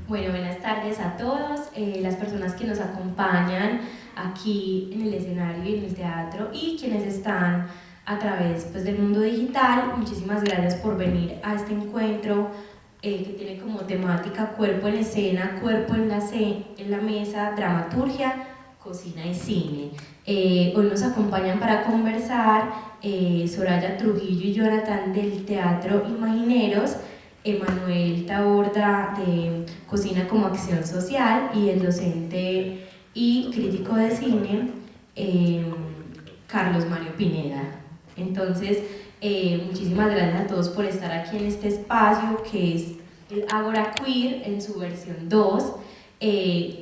Bueno, buenas tardes a todos, las personas que nos acompañan aquí en el escenario y en el teatro y quienes están a través pues, del mundo digital. Muchísimas gracias por venir a este encuentro que tiene como temática cuerpo en escena, cuerpo en la mesa, dramaturgia, cocina y cine. Hoy nos acompañan para conversar Soraya Trujillo y Jonathan del Teatro Imagineros, Emanuel Taborda de Cocina como Acción Social y el docente y crítico de cine Carlos Mario Pineda. Entonces, muchísimas gracias a todos por estar aquí en este espacio que es el Ágora Queer en su versión 2.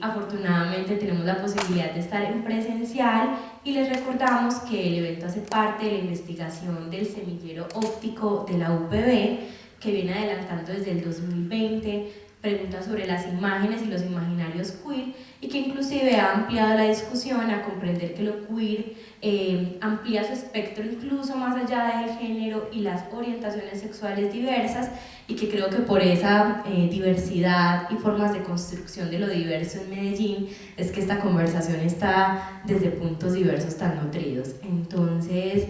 Afortunadamente tenemos la posibilidad de estar en presencial y les recordamos que el evento hace parte de la investigación del semillero óptico de la UPB, que viene adelantando desde el 2020 preguntas sobre las imágenes y los imaginarios queer, y que inclusive ha ampliado la discusión a comprender que lo queer amplía su espectro incluso más allá del género y las orientaciones sexuales diversas, y que creo que por esa diversidad y formas de construcción de lo diverso en Medellín es que esta conversación está desde puntos diversos tan nutridos. Entonces,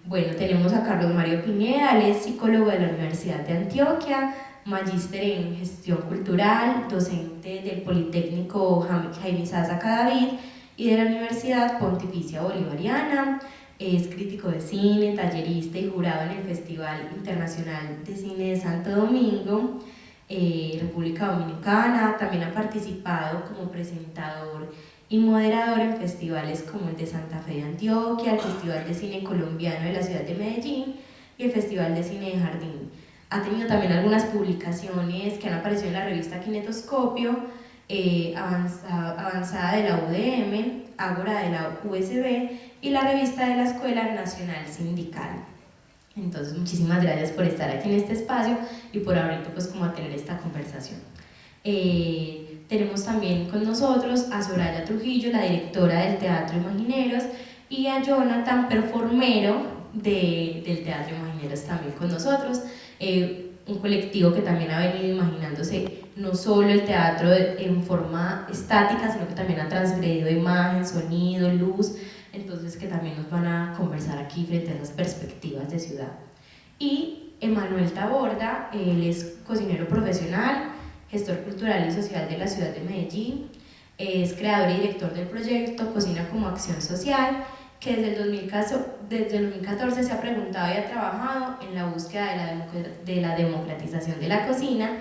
bueno, tenemos a Carlos Mario Pineda, él es psicólogo de la Universidad de Antioquia, magíster en gestión cultural, docente del Politécnico Jaime Sasa Cadavid y de la Universidad Pontificia Bolivariana. Es crítico de cine, tallerista y jurado en el Festival Internacional de Cine de Santo Domingo, República Dominicana. También ha participado como presentador y moderador en festivales como el de Santa Fe de Antioquia, el Festival de Cine Colombiano de la Ciudad de Medellín y el Festival de Cine de Jardín. Ha tenido también algunas publicaciones que han aparecido en la revista Kinetoscopio, Avanzada de la UDM, Ágora de la USB y la revista de la Escuela Nacional Sindical. Entonces, muchísimas gracias por estar aquí en este espacio y por abrirte pues como a tener esta conversación. Tenemos también con nosotros a Soraya Trujillo, la directora del Teatro Imagineros, y a Jonathan, performero del Teatro Imagineros, también con nosotros. Un colectivo que también ha venido imaginándose no solo el teatro en forma estática, sino que también ha transgredido imagen, sonido, luz, entonces que también nos van a conversar aquí frente a esas perspectivas de ciudad. Y Emanuel Taborda, él es cocinero profesional, gestor cultural y social de la ciudad de Medellín, es creador y director del proyecto Cocina como Acción Social, que desde el 2014 se ha preguntado y ha trabajado en la búsqueda de la democratización de la cocina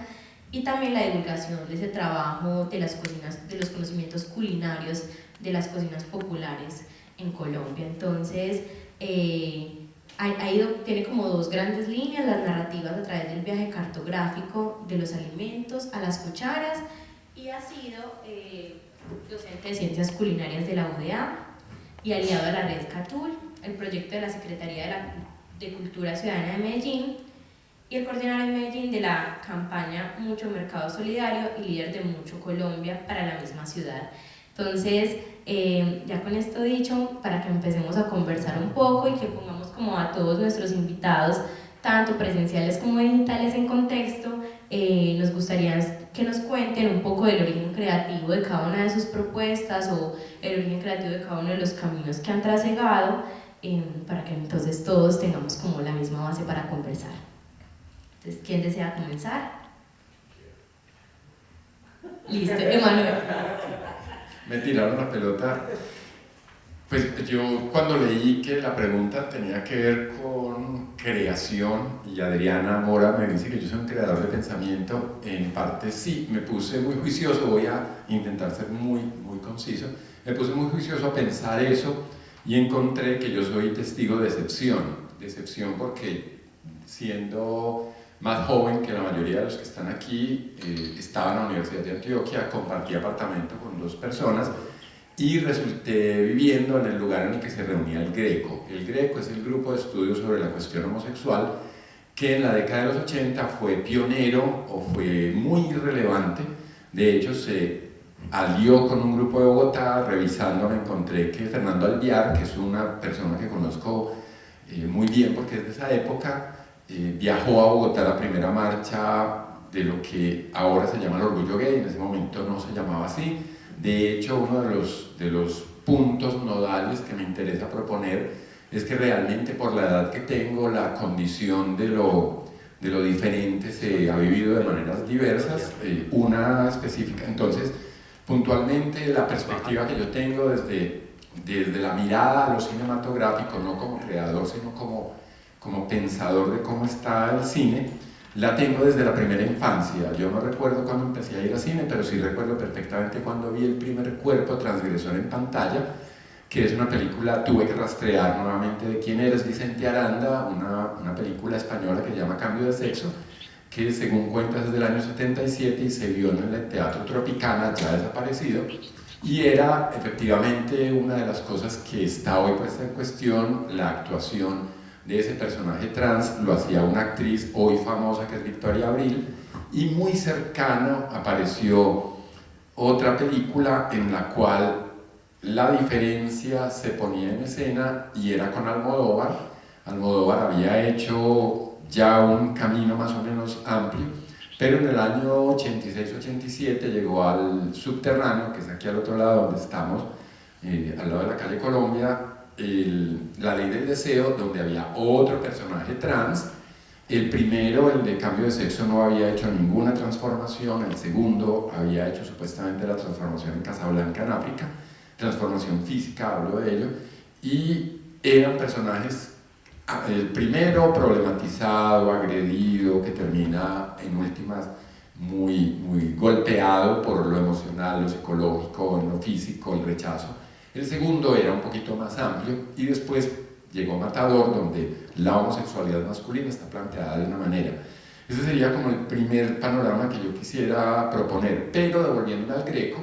y también la divulgación de ese trabajo de los conocimientos culinarios de las cocinas populares en Colombia. Entonces, tiene como dos grandes líneas: las narrativas a través del viaje cartográfico de los alimentos a las cucharas, y ha sido docente de ciencias culinarias de la UDA y aliado a la red Catul, el proyecto de la Secretaría de Cultura Ciudadana de Medellín, y el coordinador en Medellín de la campaña Mucho Mercado Solidario y líder de Mucho Colombia para la misma ciudad. Entonces, ya con esto dicho, para que empecemos a conversar un poco y que pongamos como a todos nuestros invitados, tanto presenciales como digitales, en contexto, nos gustaría que nos cuenten un poco del origen creativo de cada una de sus propuestas o el origen creativo de cada uno de los caminos que han trasegado, para que entonces todos tengamos como la misma base para conversar. Entonces, ¿quién desea comenzar? Listo, Emanuel. Me tiraron la pelota. Pues yo cuando leí que la pregunta tenía que ver con creación, y Adriana Mora me dice que yo soy un creador de pensamiento, en parte sí, me puse muy juicioso, voy a intentar ser muy conciso, me puse muy juicioso a pensar eso y encontré que yo soy testigo de decepción porque siendo más joven que la mayoría de los que están aquí, estaba en la Universidad de Antioquia, compartí apartamento con 2 personas y resulté viviendo en el lugar en el que se reunía el Greco. El Greco es el grupo de estudios sobre la cuestión homosexual que en la década de los 80 fue pionero o fue muy relevante. De hecho, se alió con un grupo de Bogotá. Revisando me encontré que Fernando Alviar, que es una persona que conozco muy bien porque es de esa época, viajó a Bogotá a la primera marcha de lo que ahora se llama el orgullo gay, en ese momento no se llamaba así. De hecho, uno de los puntos nodales que me interesa proponer es que realmente por la edad que tengo, la condición de lo diferente se ha vivido de maneras diversas, una específica. Entonces, puntualmente, la perspectiva que yo tengo desde la mirada a lo cinematográfico, no como creador, sino como pensador de cómo está el cine, la tengo desde la primera infancia. Yo no recuerdo cuándo empecé a ir al cine, pero sí recuerdo perfectamente cuando vi el primer Cuerpo Transgresor en pantalla, que es una película, tuve que rastrear nuevamente de quién eres, Vicente Aranda, una película española que se llama Cambio de Sexo, que según cuentas es del año 77 y se vio en el Teatro Tropicana, ya desaparecido, y era efectivamente una de las cosas que está hoy puesta en cuestión, la actuación de ese personaje trans. Lo hacía una actriz hoy famosa que es Victoria Abril, y muy cercano apareció otra película en la cual la diferencia se ponía en escena y era con Almodóvar. Almodóvar había hecho ya un camino más o menos amplio, pero en el año 86-87 llegó al Subterráneo, que es aquí al otro lado donde estamos, al lado de la calle Colombia, La Ley del Deseo, donde había otro personaje trans. El primero, el de Cambio de Sexo, no había hecho ninguna transformación. El segundo había hecho supuestamente la transformación en Casablanca, en África, transformación física, hablo de ello, y eran personajes, el primero problematizado, agredido, que termina en últimas muy golpeado por lo emocional, lo psicológico, lo físico, el rechazo. El segundo era un poquito más amplio, y después llegó Matador, donde la homosexualidad masculina está planteada de una manera. Ese sería como el primer panorama que yo quisiera proponer. Pero devolviéndome al Greco,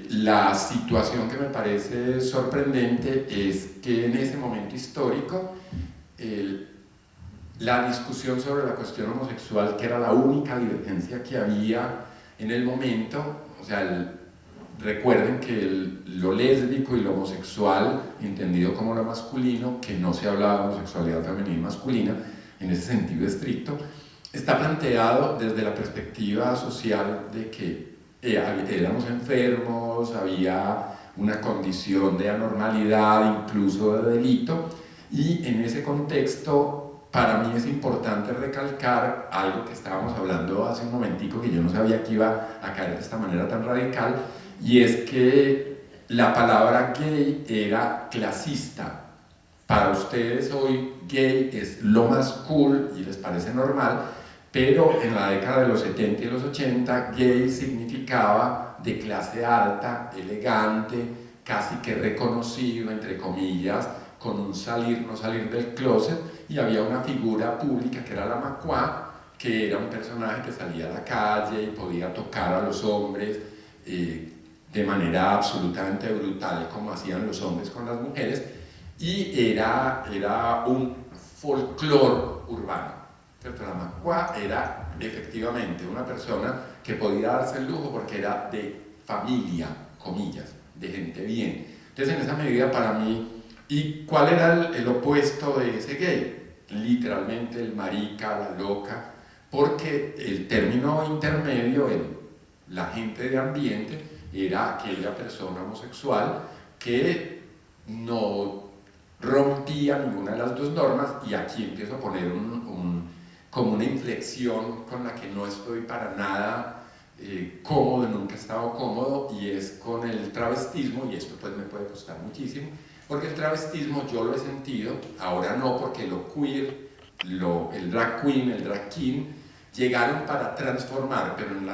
la situación que me parece sorprendente es que en ese momento histórico la discusión sobre la cuestión homosexual, que era la única divergencia que había en el momento, o sea, recuerden que lo lésbico y lo homosexual, entendido como lo masculino, que no se hablaba de homosexualidad femenina y masculina en ese sentido estricto, está planteado desde la perspectiva social de que éramos enfermos, había una condición de anormalidad, incluso de delito, y en ese contexto para mí es importante recalcar algo que estábamos hablando hace un momentico, que yo no sabía que iba a caer de esta manera tan radical, y es que la palabra gay era clasista. Para ustedes hoy gay es lo más cool y les parece normal, pero en la década de los 70 y los 80 gay significaba de clase alta, elegante, casi que reconocido, entre comillas, con un salir, no salir del closet, y había una figura pública que era la Macuá, que era un personaje que salía a la calle y podía tocar a los hombres de manera absolutamente brutal, como hacían los hombres con las mujeres, y era un folclore urbano. La Macuá era efectivamente una persona que podía darse el lujo porque era de familia, comillas, de gente bien. Entonces, en esa medida, para mí, ¿y cuál era el opuesto de ese gay? Literalmente el marica, la loca, porque el término intermedio, la gente de ambiente, era aquella persona homosexual que no rompía ninguna de las dos normas, y aquí empiezo a poner como una inflexión con la que no estoy para nada cómodo, nunca he estado cómodo, y es con el travestismo, y esto pues me puede costar muchísimo, porque el travestismo yo lo he sentido, ahora no, porque lo queer, el drag queen, el drag king, llegaron para transformar, pero en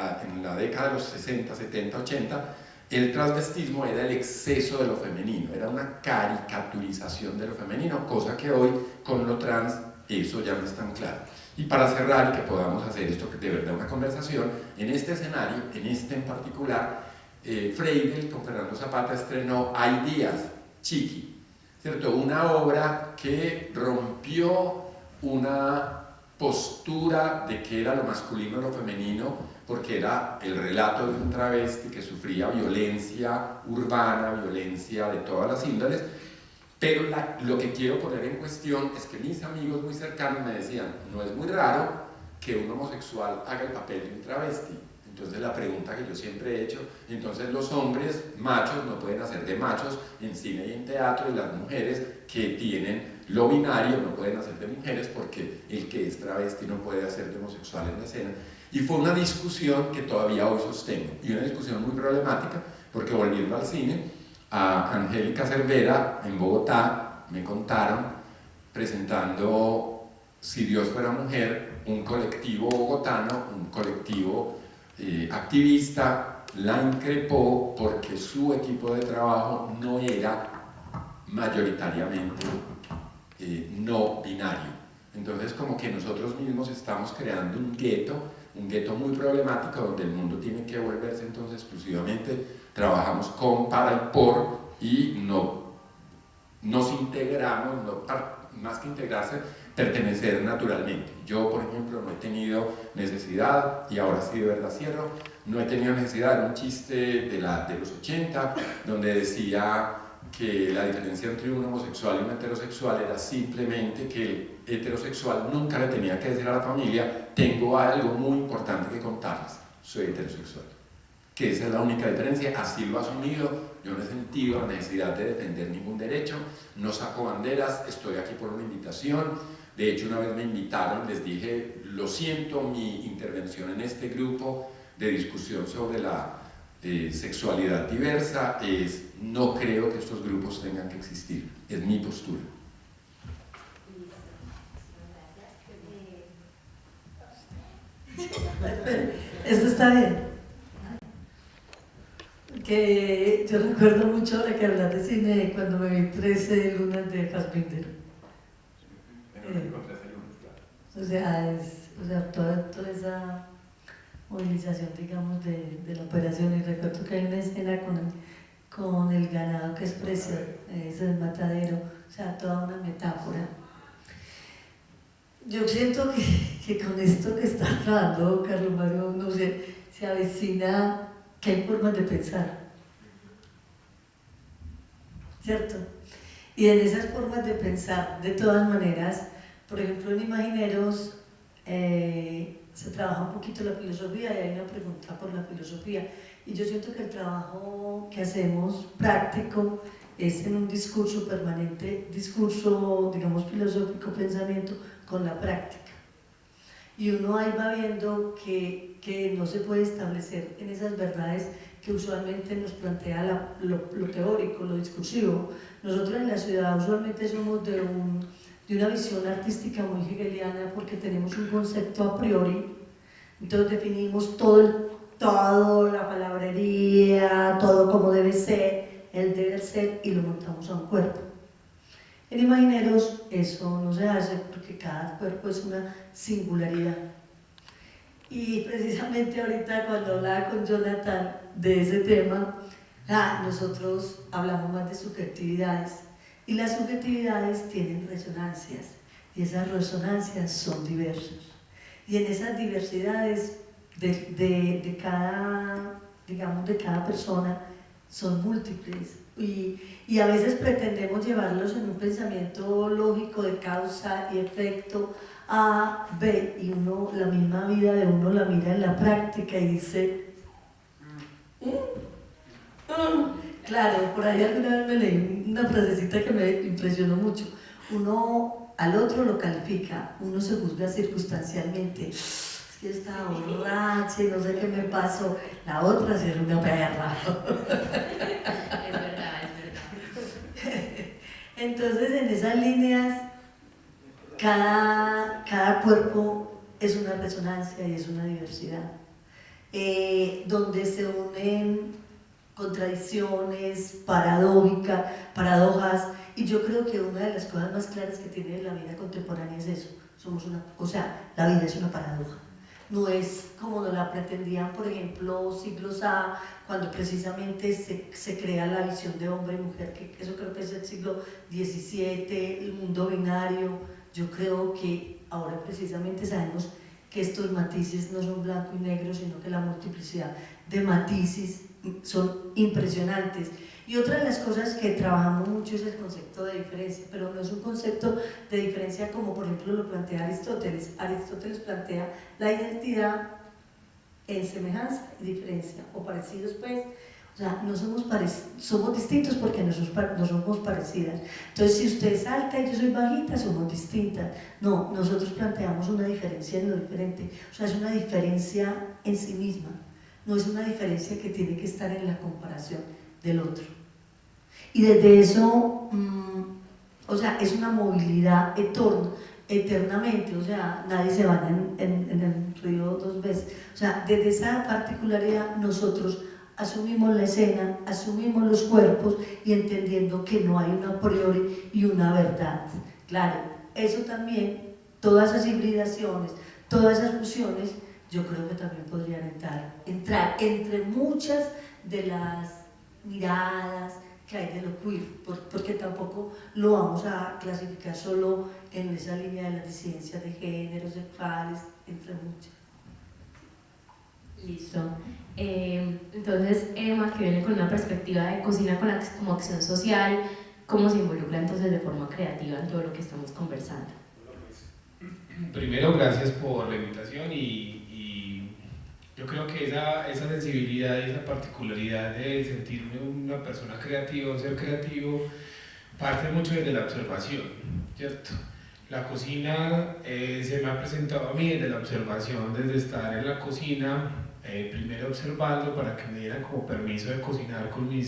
la década de los 60, 70, 80, el transvestismo era el exceso de lo femenino, era una caricaturización de lo femenino, cosa que hoy con lo trans eso ya no es tan claro. Y para cerrar y que podamos hacer esto de verdad una conversación, en este escenario, en este en particular, Freire con Fernando Zapata estrenó Hay días, Chiqui, ¿cierto? Una obra que rompió una postura de que era lo masculino o lo femenino, porque era el relato de un travesti que sufría violencia urbana, violencia de todas las índoles, pero lo que quiero poner en cuestión es que mis amigos muy cercanos me decían, no es muy raro que un homosexual haga el papel de un travesti. Entonces la pregunta que yo siempre he hecho, entonces los hombres machos no pueden hacer de machos en cine y en teatro, y las mujeres que tienen lo binario no pueden hacer de mujeres porque el que es travesti no puede hacer de homosexual en la escena. Y fue una discusión que todavía hoy sostengo, y una discusión muy problemática, porque volviendo al cine, a Angélica Cervera en Bogotá me contaron, presentando Si Dios fuera mujer, un colectivo bogotano, un colectivo activista, la increpó porque su equipo de trabajo no era mayoritariamente no binario. Entonces como que nosotros mismos estamos creando un gueto muy problemático, donde el mundo tiene que volverse entonces exclusivamente, trabajamos con, para y por, y no nos integramos, más que integrarse, pertenecer naturalmente. Yo, por ejemplo, no he tenido necesidad, y ahora sí de verdad cierro, no he tenido necesidad de un chiste de los 80, donde decía que la diferencia entre un homosexual y un heterosexual era simplemente que el heterosexual nunca le tenía que decir a la familia: tengo algo muy importante que contarles, soy heterosexual. Que esa es la única diferencia, así lo he asumido. Yo no he sentido la necesidad de defender ningún derecho, no saco banderas, estoy aquí por una invitación. De hecho, una vez me invitaron, les dije: lo siento, mi intervención en este grupo de discusión sobre la sexualidad diversa no creo que estos grupos tengan que existir, es mi postura. Esto está bien. Que yo recuerdo mucho ahora que hablar de cine cuando me vi 13 lunas de Fassbinder. O sea, toda esa movilización, digamos, de la operación. Y recuerdo que hay una escena con el ganado que expresa ese matadero, o sea, toda una metáfora. Yo siento que con esto que está hablando Carlos Mario, no sé, se avecina que hay formas de pensar, ¿cierto? Y en esas formas de pensar, de todas maneras, por ejemplo, en Imagineros se trabaja un poquito la filosofía, y hay una pregunta por la filosofía, y yo siento que el trabajo que hacemos práctico es en un discurso permanente, discurso, digamos, filosófico, pensamiento, con la práctica. Y uno ahí va viendo que no se puede establecer en esas verdades que usualmente nos plantea lo teórico, lo discursivo. Nosotros en la ciudad usualmente somos de una visión artística muy hegeliana, porque tenemos un concepto a priori, entonces definimos todo, la palabrería, todo como debe ser, el deber ser, y lo montamos a un cuerpo. En Imagineros eso no se hace, porque cada cuerpo es una singularidad. Y precisamente ahorita, cuando hablaba con Jonathan de ese tema, nosotros hablamos más de subjetividades, y las subjetividades tienen resonancias, y esas resonancias son diversas, y en esas diversidades de cada, digamos, de cada persona son múltiples, y a veces pretendemos llevarlos en un pensamiento lógico de causa y efecto A, B, y uno, la misma vida de uno la mira en la práctica y dice, claro, por ahí alguna vez me leí una frasecita que me impresionó mucho. Uno al otro lo califica, uno se juzga circunstancialmente. Es que estaba borracha y no sé qué me pasó. La otra sí era una perra. Es verdad. Entonces, en esas líneas, cada cuerpo es una resonancia y es una diversidad, donde se unen contradicciones, paradojas, y yo creo que una de las cosas más claras que tiene la vida contemporánea es eso. La vida es una paradoja. No es como nos la pretendían, por ejemplo, siglos A, cuando precisamente se crea la visión de hombre y mujer, que eso creo que es el siglo XVII, el mundo binario. Yo creo que ahora precisamente sabemos que estos matices no son blanco y negro, sino que la multiplicidad de matices son impresionantes. Y otra de las cosas que trabajamos mucho es el concepto de diferencia, pero no es un concepto de diferencia como por ejemplo lo plantea Aristóteles. Aristóteles plantea la identidad en semejanza y diferencia, o parecidos pues. O sea, no somos, somos distintos porque no somos parecidas. Entonces, si usted es alta y yo soy bajita, somos distintas. No, nosotros planteamos una diferencia en lo diferente. O sea, es una diferencia en sí misma. No es una diferencia que tiene que estar en la comparación del otro. Y desde eso, o sea, es una movilidad eternamente. O sea, nadie se baña en el río 2 veces. O sea, desde esa particularidad nosotros asumimos la escena, asumimos los cuerpos y entendiendo que no hay una a priori y una verdad. Claro, eso también, todas esas hibridaciones, todas esas fusiones, yo creo que también podrían entrar entre muchas de las miradas que hay de lo queer, porque tampoco lo vamos a clasificar solo en esa línea de las disidencias de género, sexuales, entre muchas. Listo. Entonces, Emma, que viene con una perspectiva de cocina como acción social, ¿cómo se involucra entonces de forma creativa en todo lo que estamos conversando? Primero, gracias por la invitación y yo creo que esa sensibilidad y esa particularidad de sentirme una persona creativa, un ser creativo, parte mucho desde la observación, ¿cierto? La cocina se me ha presentado a mí desde la observación, desde estar en la cocina, primero observando para que me dieran como permiso de cocinar con mi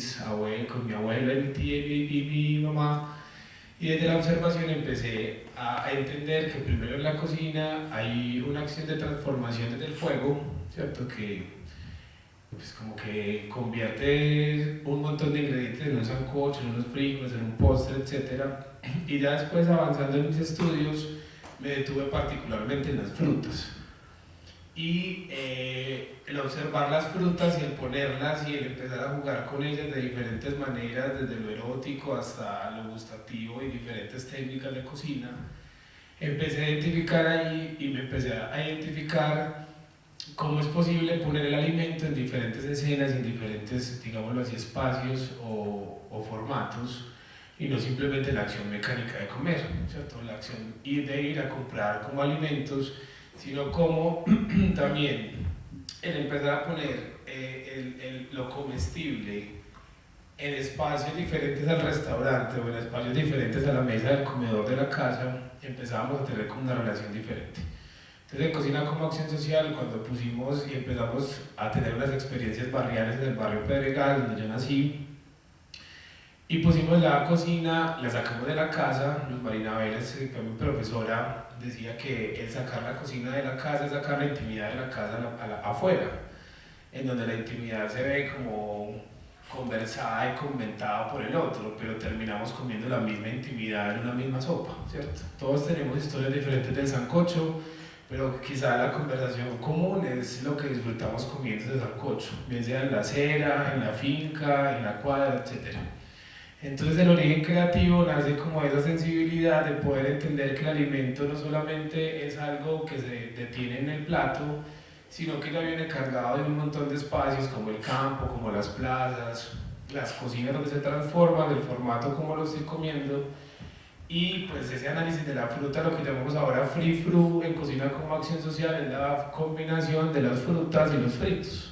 abuela y mi tía y mi mamá, y desde la observación empecé a entender que primero en la cocina hay una acción de transformación desde el fuego, ¿cierto? Que pues como que convierte un montón de ingredientes en un sancocho, en unos frijoles, en un postre, etc. Y ya después, avanzando en mis estudios, me detuve particularmente en las frutas. Y el observar las frutas y el ponerlas y el empezar a jugar con ellas de diferentes maneras, desde lo erótico hasta lo gustativo y diferentes técnicas de cocina, empecé a identificar ahí y me empecé a identificar cómo es posible poner el alimento en diferentes escenas, en diferentes, digámoslo así, espacios o formatos, y no simplemente la acción mecánica de comer, ¿cierto? La acción de ir a comprar como alimentos, sino como también el empezar a poner lo comestible en espacios diferentes al restaurante o en espacios diferentes a la mesa del comedor de la casa, empezábamos a tener como una relación diferente. Entonces, en Cocina como Acción Social, cuando pusimos y empezamos a tener unas experiencias barriales en el barrio Pedregal, donde yo nací, y pusimos la cocina, la sacamos de la casa. Luz Marina Vélez, que fue mi profesora, decía que el sacar la cocina de la casa es sacar la intimidad de la casa afuera, en donde la intimidad se ve como conversada y comentada por el otro, pero terminamos comiendo la misma intimidad en una misma sopa, ¿cierto? Todos tenemos historias diferentes del sancocho, pero quizá la conversación común es lo que disfrutamos comiendo ese sancocho, bien sea en la acera, en la finca, en la cuadra, etc. Entonces el origen creativo nace como esa sensibilidad de poder entender que el alimento no solamente es algo que se detiene en el plato, sino que ya viene cargado de un montón de espacios como el campo, como las plazas, las cocinas donde se transforman, el formato como lo estoy comiendo, y pues ese análisis de la fruta, lo que llamamos ahora free fruit en Cocina como Acción Social, es la combinación de las frutas y los fritos.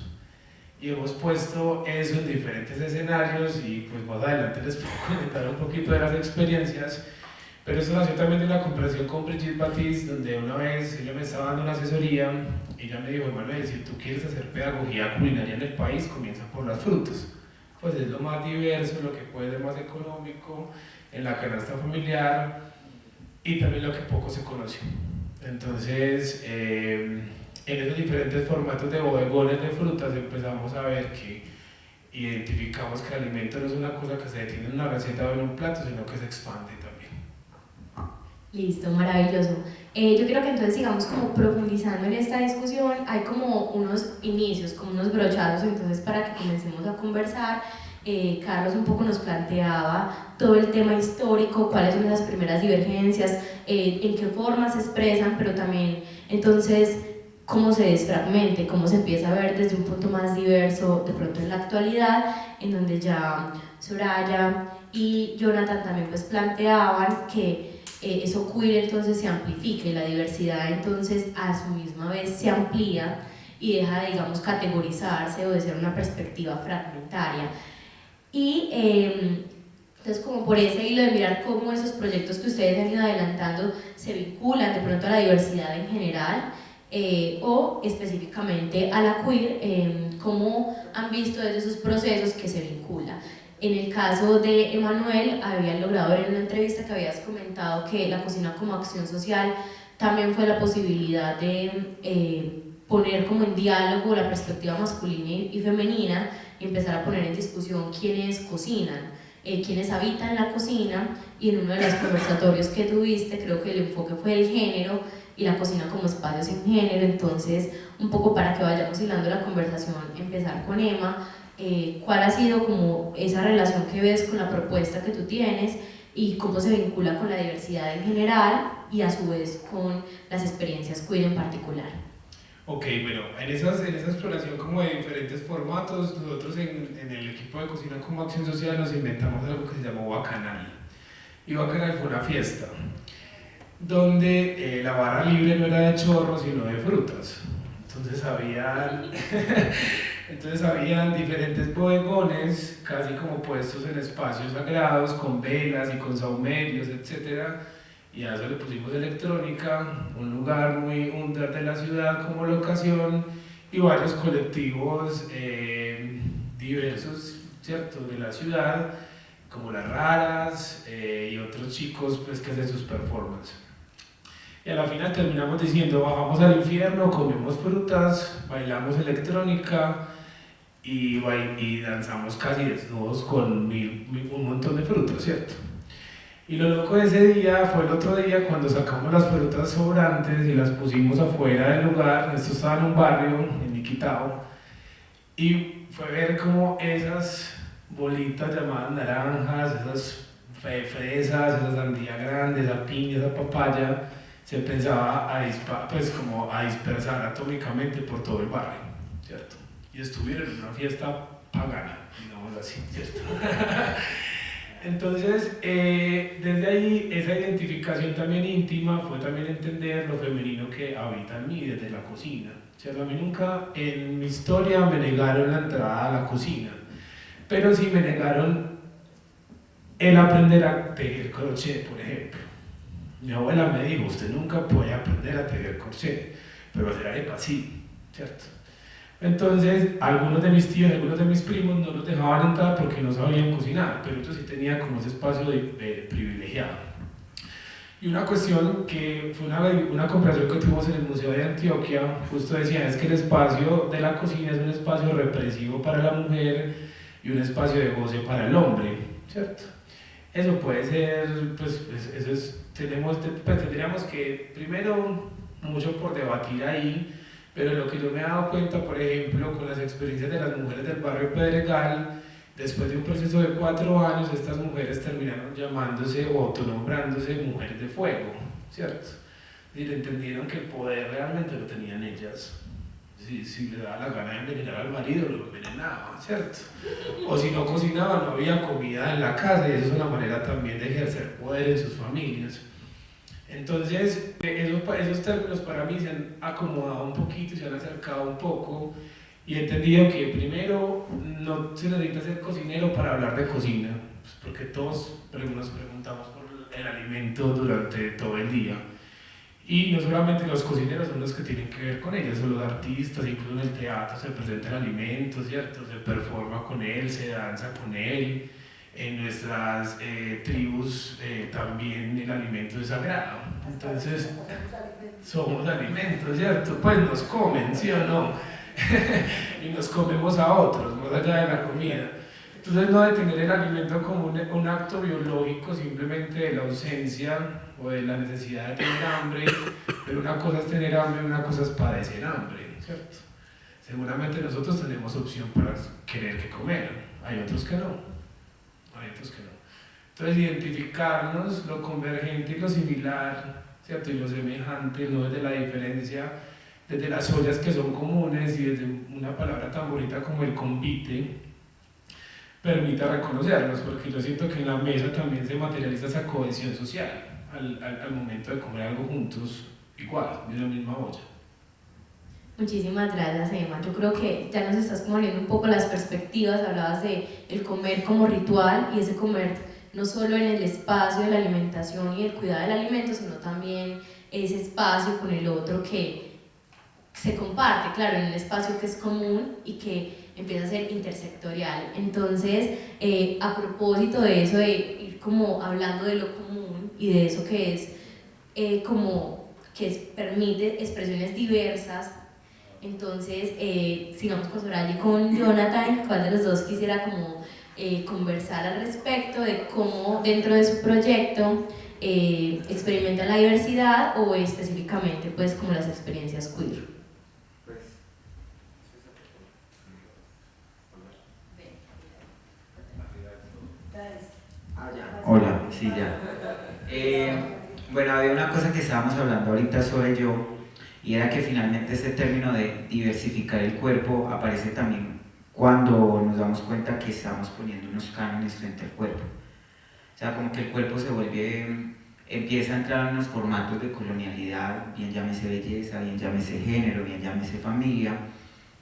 Y hemos puesto eso en diferentes escenarios y pues más adelante les puedo comentar un poquito de las experiencias, pero eso nació también de una conversación con Brigitte Baptiste, donde una vez ella me estaba dando una asesoría y ella me dijo: Manuel, si tú quieres hacer pedagogía culinaria en el país, comienza por las frutas, pues es lo más diverso, lo que puede ser más económico en la canasta familiar y también lo que poco se conoce. Entonces, en esos diferentes formatos de bodegones de frutas empezamos a ver que identificamos que el alimento no es una cosa que se detiene en una receta o en un plato, sino que se expande también. Listo, maravilloso. Yo creo que entonces sigamos como profundizando en esta discusión. Hay como unos inicios, como unos brochazos, entonces para que comencemos a conversar. Carlos un poco nos planteaba todo el tema histórico, cuáles son esas primeras divergencias, en qué forma se expresan, pero también entonces cómo se desfragmente, cómo se empieza a ver desde un punto más diverso de pronto en la actualidad, en donde ya Soraya y Jonathan también pues planteaban que eso queer entonces se amplifica y la diversidad entonces a su misma vez se amplía y deja de, digamos, categorizarse o de ser una perspectiva fragmentaria. Y entonces, como por ese hilo de mirar cómo esos proyectos que ustedes han ido adelantando se vinculan de pronto a la diversidad en general o específicamente a la queer, cómo han visto desde esos procesos que se vinculan. En el caso de Emanuel, había logrado ver en una entrevista que habías comentado que la cocina como acción social también fue la posibilidad de poner como en diálogo la perspectiva masculina y femenina y empezar a poner en discusión quiénes cocinan, quiénes habitan la cocina, y en uno de los conversatorios que tuviste creo que el enfoque fue el género y la cocina como espacio sin género. Entonces, un poco para que vayamos hilando la conversación, empezar con Emma, ¿cuál ha sido como esa relación que ves con la propuesta que tú tienes y cómo se vincula con la diversidad en general y a su vez con las experiencias queer en particular? Ok, bueno, en esa exploración como de diferentes formatos, nosotros en el equipo de Cocina como Acción Social nos inventamos algo que se llamó Bacanal. Y Bacanal fue una fiesta donde la barra libre no era de chorros sino de frutas. Entonces habían diferentes bodegones, casi como puestos en espacios sagrados, con velas y con sahumerios, etc. Y a eso le pusimos electrónica, un lugar muy under de la ciudad como locación y varios colectivos diversos, ¿cierto?, de la ciudad, como Las Raras y otros chicos pues, que hacen sus performances. Y a la final terminamos diciendo, bajamos al infierno, comemos frutas, bailamos electrónica y danzamos casi desnudos con un montón de frutas, ¿cierto? Y lo loco de ese día fue el otro día cuando sacamos las frutas sobrantes y las pusimos afuera del lugar. Esto estaba en un barrio, en Iquitao, y fue ver como esas bolitas llamadas naranjas, esas fresas, esa sandía grande, esa piña, esa papaya, se empezaba a dispersar atómicamente por todo el barrio, ¿cierto? Y estuvieron en una fiesta pagana, digamos así, ¿cierto? Entonces, desde ahí, esa identificación también íntima fue también entender lo femenino que habita en mí desde la cocina. O sea, a mí nunca en mi historia me negaron la entrada a la cocina, pero sí me negaron el aprender a tejer crochet, por ejemplo. Mi abuela me dijo, usted nunca puede aprender a tejer crochet, pero hacer arepas sí, ¿cierto? Entonces, algunos de mis tíos y algunos de mis primos no los dejaban entrar porque no sabían cocinar, pero yo sí tenía como ese espacio de privilegiado. Y una cuestión que fue una conversación que tuvimos en el Museo de Antioquia, justo decía, es que el espacio de la cocina es un espacio represivo para la mujer y un espacio de goce para el hombre, ¿cierto? Eso puede ser, tendríamos que, primero, mucho por debatir ahí, pero lo que yo me he dado cuenta, por ejemplo, con las experiencias de las mujeres del barrio Pedregal, después de un proceso de 4 años, estas mujeres terminaron llamándose o autonombrándose mujeres de fuego, ¿cierto? Es decir, entendieron que el poder realmente lo tenían ellas. Si le daba la gana de envenenar al marido, lo envenenaban, ¿cierto? O si no cocinaban, no había comida en la casa, y eso es una manera también de ejercer poder en sus familias. Entonces, esos términos para mí se han acomodado un poquito y se han acercado un poco, y he entendido que primero no se necesita ser cocinero para hablar de cocina, pues porque todos nos preguntamos por el alimento durante todo el día. Y no solamente los cocineros son los que tienen que ver con ella, son los artistas, incluso en el teatro se presenta el alimento, ¿cierto? Se performa con él, se danza con él. En nuestras tribus también el alimento es sagrado. Entonces, somos alimentos, ¿cierto? Pues nos comen, ¿sí o no? Y nos comemos a otros, más allá de la comida. Entonces, no de tener el alimento como un acto biológico, simplemente de la ausencia o de la necesidad de tener hambre, pero una cosa es tener hambre y una cosa es padecer hambre, ¿cierto? Seguramente nosotros tenemos opción para querer que comer, hay otros que no. Entonces, identificarnos lo convergente y lo similar, ¿cierto? Y lo semejante, no desde la diferencia, desde las ollas que son comunes y desde una palabra tan bonita como el convite, permita reconocernos, porque yo siento que en la mesa también se materializa esa cohesión social al momento de comer algo juntos, igual, de la misma olla. Muchísimas gracias, Emma. Yo creo que ya nos estás como abriendo un poco las perspectivas. Hablabas de el comer como ritual, y ese comer no solo en el espacio de la alimentación y el cuidado del alimento, sino también ese espacio con el otro que se comparte, claro, en un espacio que es común y que empieza a ser intersectorial. Entonces, a propósito de eso, de ir como hablando de lo común y de eso que es permite expresiones diversas. Entonces, sigamos con Soraya y con Jonathan, ¿cuál de los dos quisiera como conversar al respecto de cómo dentro de su proyecto experimentan la diversidad, o específicamente pues como las experiencias queer? Hola, sí, ya. Bueno, había una cosa que estábamos hablando ahorita sobre yo, y era que finalmente ese término de diversificar el cuerpo aparece también cuando nos damos cuenta que estamos poniendo unos cánones frente al cuerpo. O sea, como que el cuerpo se vuelve, empieza a entrar en unos formatos de colonialidad, bien llámese belleza, bien llámese género, bien llámese familia,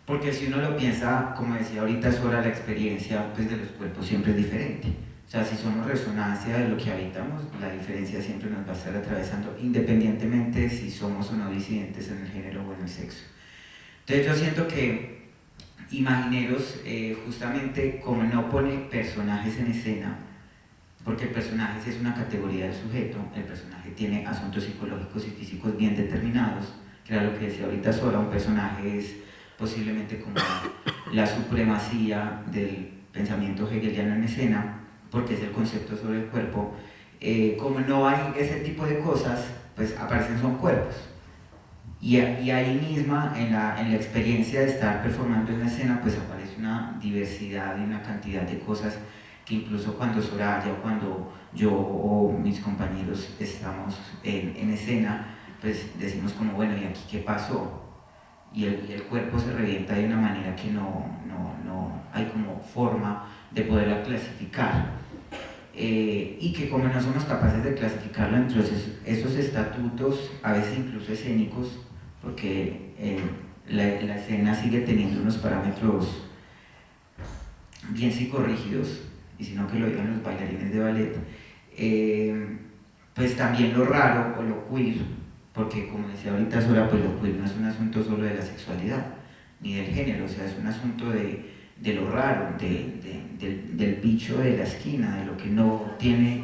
porque si uno lo piensa, como decía ahorita, sobre la experiencia pues, de los cuerpos siempre es diferente. O sea, si somos resonancia de lo que habitamos, la diferencia siempre nos va a estar atravesando, independientemente si somos o no disidentes en el género o en el sexo. Entonces yo siento que Imagineros, justamente como no pone personajes en escena, porque el personaje es una categoría del sujeto, el personaje tiene asuntos psicológicos y físicos bien determinados, que era lo que decía ahorita Sora, un personaje es posiblemente como la supremacía del pensamiento hegeliano en escena, porque es el concepto sobre el cuerpo. Como no hay ese tipo de cosas, pues aparecen son cuerpos. Y ahí misma, en la experiencia de estar performando en la escena, pues aparece una diversidad y una cantidad de cosas que incluso cuando Soraya, cuando yo o mis compañeros estamos en escena, pues decimos como, bueno, ¿y aquí qué pasó? Y el cuerpo se revienta de una manera que no hay como forma de poderla clasificar. Y que como no somos capaces de clasificarlo entre esos estatutos, a veces incluso escénicos, porque la escena sigue teniendo unos parámetros bien psicorrígidos, y si no que lo digan los bailarines de ballet, pues también lo raro o lo queer, porque como decía ahorita Sora, pues lo queer no es un asunto solo de la sexualidad, ni del género, o sea, es un asunto de lo raro, del bicho de la esquina, de lo que no tiene,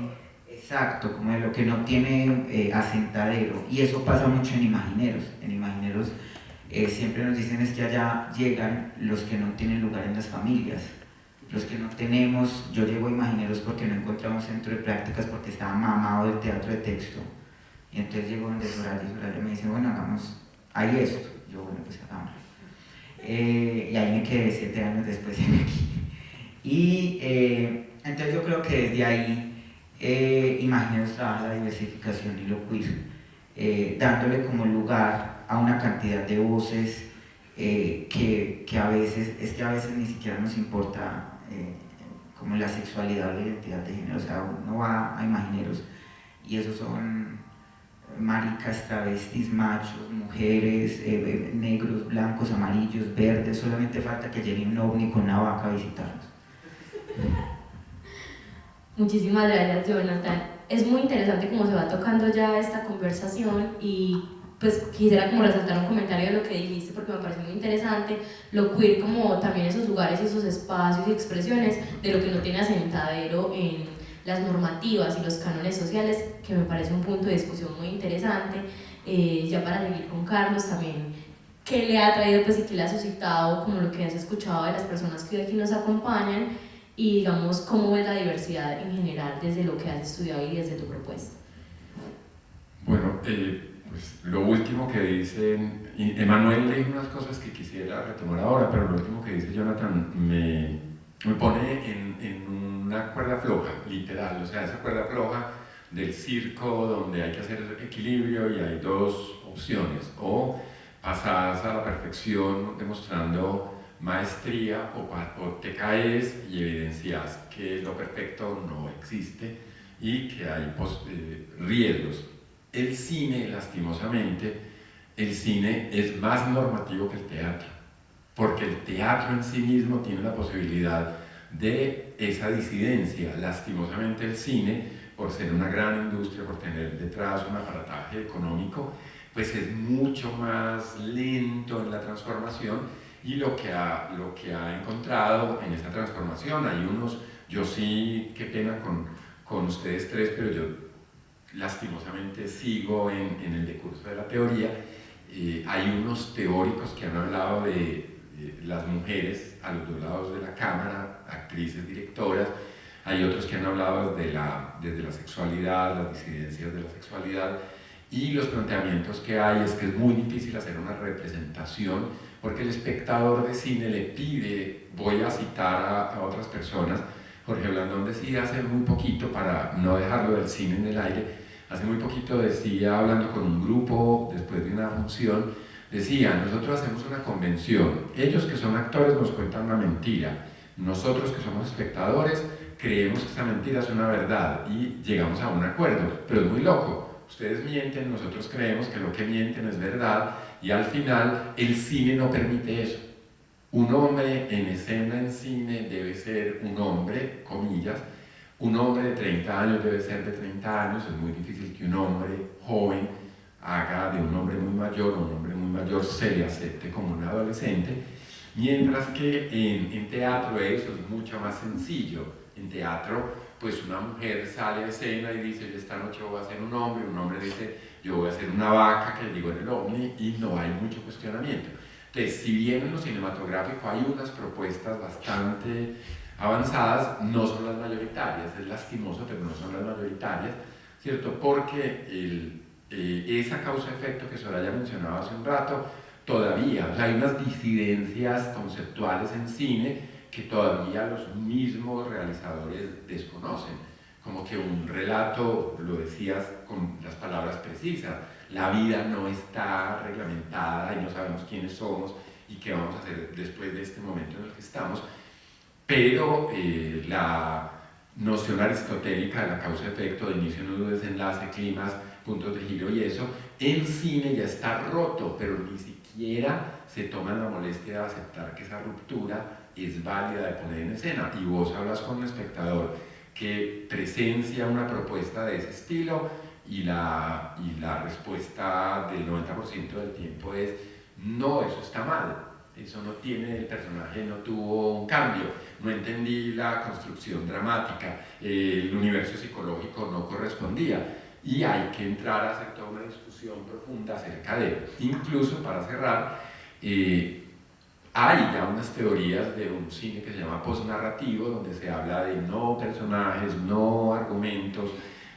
exacto, como de lo que no tiene asentadero. Y eso pasa mucho en Imagineros. En Imagineros siempre nos dicen es que allá llegan los que no tienen lugar en las familias, los que no tenemos. Yo llego a Imagineros porque no encontramos centro de prácticas, porque estaba mamado del teatro de texto. Y entonces llego donde Soraya, y Soraya me dice, bueno, hagamos, hay esto. Yo, bueno, pues hagámoslo. Y ahí me quedé 7 años después en aquí. Y entonces yo creo que desde ahí Imagineros trabaja la diversificación y lo queer, dándole como lugar a una cantidad de voces que a veces ni siquiera nos importa como la sexualidad o la identidad de género. O sea, uno va a Imagineros y esos son maricas, travestis, machos, mujeres, negros, blancos, amarillos, verdes. Solamente falta que llegue un ovni con una vaca a visitarnos. Muchísimas gracias, Jonathan. Es muy interesante cómo se va tocando ya esta conversación, y pues quisiera como resaltar un comentario de lo que dijiste porque me pareció muy interesante, lo queer como también esos lugares y esos espacios y expresiones de lo que no tiene asentadero en las normativas y los cánones sociales, que me parece un punto de discusión muy interesante. Ya para seguir con Carlos también, ¿qué le ha traído pues y qué le ha suscitado como lo que has escuchado de las personas que hoy aquí nos acompañan, y digamos cómo ves la diversidad en general desde lo que has estudiado y desde tu propuesta? Bueno, pues lo último que dice Emanuel, dijo unas cosas que quisiera retomar ahora, pero lo último que dice Jonathan me pone en una cuerda floja, literal, o sea, esa cuerda floja del circo donde hay que hacer equilibrio y hay dos opciones, o pasadas a la perfección demostrando maestría o te caes y evidencias que lo perfecto no existe y que hay riesgos. El cine, lastimosamente, el cine es más normativo que el teatro, porque el teatro en sí mismo tiene la posibilidad de esa disidencia. Lastimosamente el cine, por ser una gran industria, por tener detrás un aparataje económico, pues es mucho más lento en la transformación y lo que ha encontrado en esa transformación, hay unos, yo sí, qué pena con ustedes tres, pero yo lastimosamente sigo en el decurso de la teoría, hay unos teóricos que han hablado de las mujeres a los dos lados de la cámara, actrices, directoras, hay otros que han hablado desde la sexualidad, las disidencias de la sexualidad, y los planteamientos que hay es que es muy difícil hacer una representación porque el espectador de cine le pide, voy a citar a otras personas, Jorge Blandón decía hace muy poquito, para no dejarlo del cine en el aire, hace muy poquito decía, hablando con un grupo después de una función, decía, nosotros hacemos una convención, ellos que son actores nos cuentan una mentira, nosotros que somos espectadores creemos que esa mentira es una verdad y llegamos a un acuerdo, pero es muy loco. Ustedes mienten, nosotros creemos que lo que mienten es verdad y al final el cine no permite eso. Un hombre en escena en cine debe ser un hombre, comillas, un hombre de 30 años debe ser de 30 años, es muy difícil que un hombre joven haga de un hombre muy mayor o un hombre muy mayor se le acepte como un adolescente, mientras que en teatro eso es mucho más sencillo. En teatro, pues una mujer sale a escena y dice, yo esta noche voy a ser un hombre dice, yo voy a ser una vaca que digo en el ovni, y no hay mucho cuestionamiento. Entonces, si bien en lo cinematográfico hay unas propuestas bastante avanzadas, no son las mayoritarias, es lastimoso, pero no son las mayoritarias, ¿cierto? Porque esa causa-efecto que Soraya mencionaba hace un rato, todavía, o sea, hay unas disidencias conceptuales en cine que todavía los mismos realizadores desconocen, como que un relato, lo decías con las palabras precisas, la vida no está reglamentada y no sabemos quiénes somos y qué vamos a hacer después de este momento en el que estamos, pero la noción aristotélica de la causa-efecto, de inicio, nudo, desenlace, climas, puntos de giro y eso, en cine ya está roto, pero ni siquiera se toman la molestia de aceptar que esa ruptura es válida de poner en escena. Y vos hablas con un espectador que presencia una propuesta de ese estilo y la respuesta del 90% del tiempo es no, eso está mal, eso no tiene, el personaje no tuvo un cambio, no entendí la construcción dramática, el universo psicológico no correspondía. Y hay que entrar a hacer toda una discusión profunda acerca de, incluso para cerrar, hay ya unas teorías de un cine que se llama postnarrativo, donde se habla de no personajes, no argumentos,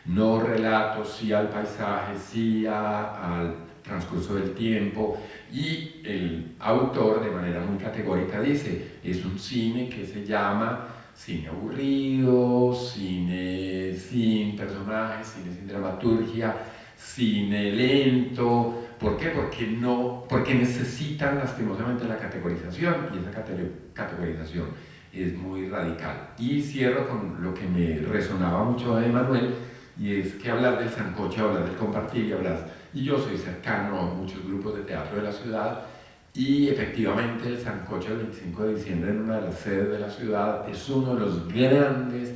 no relatos, sí al paisaje, sí al transcurso del tiempo, y el autor de manera muy categórica dice, es un cine que se llama cine aburrido, cine sin personajes, cine sin dramaturgia, cine lento. ¿Por qué? Porque necesitan lastimosamente la categorización, y esa categorización es muy radical. Y cierro con lo que me resonaba mucho de Manuel, y es que hablar del sancocho, hablar del compartir, y yo soy cercano a muchos grupos de teatro de la ciudad, y efectivamente el sancocho del 25 de diciembre en una de las sedes de la ciudad es uno de los grandes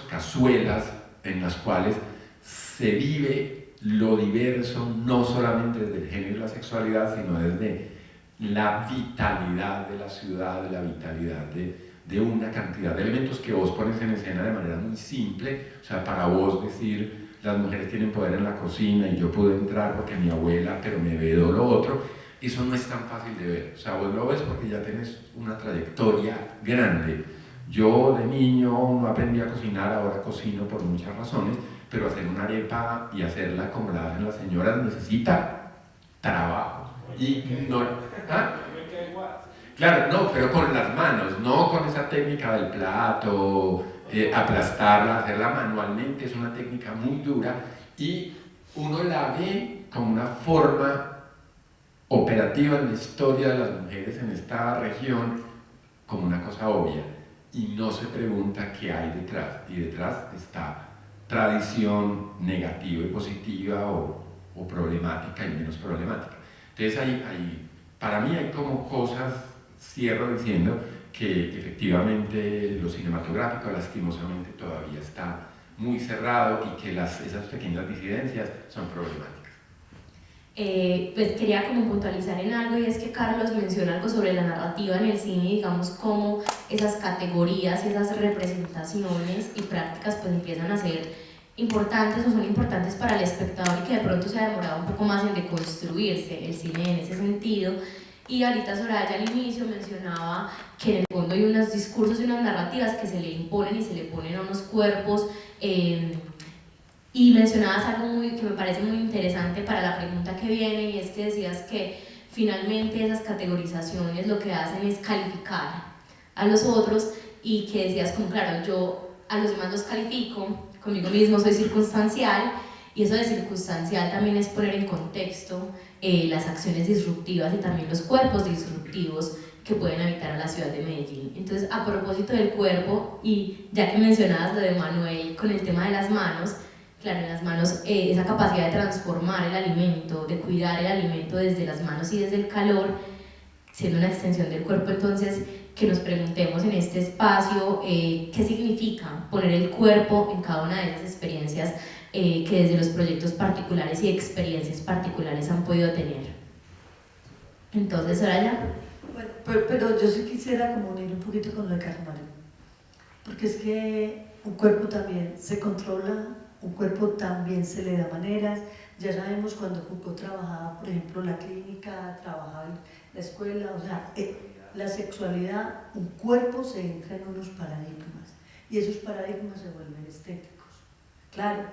cazuelas en las cuales se vive lo diverso, no solamente desde el género y la sexualidad, sino desde la vitalidad de la ciudad, de la vitalidad de una cantidad de elementos que vos pones en escena de manera muy simple. O sea, para vos decir, las mujeres tienen poder en la cocina y yo pude entrar porque mi abuela, pero me vedó lo otro, eso no es tan fácil de ver. O sea, vos lo ves porque ya tenés una trayectoria grande. Yo de niño no aprendí a cocinar, ahora cocino por muchas razones, pero hacer una arepa y hacerla como la hacen las señoras necesita trabajo. Y no, ¿ah? Claro, no, pero con las manos, no con esa técnica del plato, aplastarla, hacerla manualmente, es una técnica muy dura y uno la ve como una forma operativa en la historia de las mujeres en esta región como una cosa obvia y no se pregunta qué hay detrás, y detrás está tradición negativa y positiva o problemática y menos problemática. Entonces para mí hay como cosas, cierro diciendo que efectivamente lo cinematográfico lastimosamente todavía está muy cerrado y que esas pequeñas disidencias son problemáticas. Pues quería como puntualizar en algo, y es que Carlos menciona algo sobre la narrativa en el cine, digamos cómo esas categorías y esas representaciones y prácticas pues empiezan a ser importantes o son importantes para el espectador y que de pronto se ha demorado un poco más en deconstruirse el cine en ese sentido. Y ahorita Soraya al inicio mencionaba que en el fondo hay unos discursos y unas narrativas que se le imponen y se le ponen a unos cuerpos, y mencionabas algo que me parece muy interesante para la pregunta que viene, y es que decías que finalmente esas categorizaciones lo que hacen es calificar a los otros, y que decías como claro, yo a los demás los califico, conmigo mismo soy circunstancial, y eso de circunstancial también es poner en contexto las acciones disruptivas y también los cuerpos disruptivos que pueden habitar a la ciudad de Medellín. Entonces, a propósito del cuerpo, y ya que mencionabas lo de Manuel con el tema de las manos, claro, en las manos esa capacidad de transformar el alimento, de cuidar el alimento desde las manos y desde el calor, siendo una extensión del cuerpo. Entonces, que nos preguntemos en este espacio qué significa poner el cuerpo en cada una de esas experiencias que desde los proyectos particulares y experiencias particulares han podido tener. Entonces, Soraya. Bueno, pero yo sí quisiera como unir un poquito con lo de Carmen, porque es que un cuerpo también se controla, un cuerpo también se le da maneras. Ya sabemos cuando Foucault trabajaba, por ejemplo, la clínica, trabajaba en la escuela, o sea, la sexualidad, un cuerpo se entra en unos paradigmas y esos paradigmas se vuelven estéticos. Claro,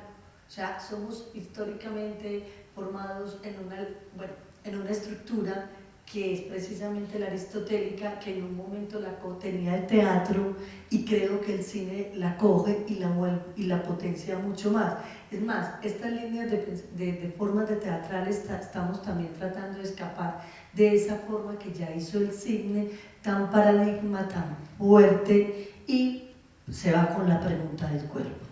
o sea, somos históricamente formados en una estructura que es precisamente la aristotélica, que en un momento tenía el teatro, y creo que el cine la coge y la potencia mucho más. Es más, estas líneas de formas de teatrales estamos también tratando de escapar de esa forma que ya hizo el cine, tan paradigma, tan fuerte, y se va con la pregunta del cuerpo.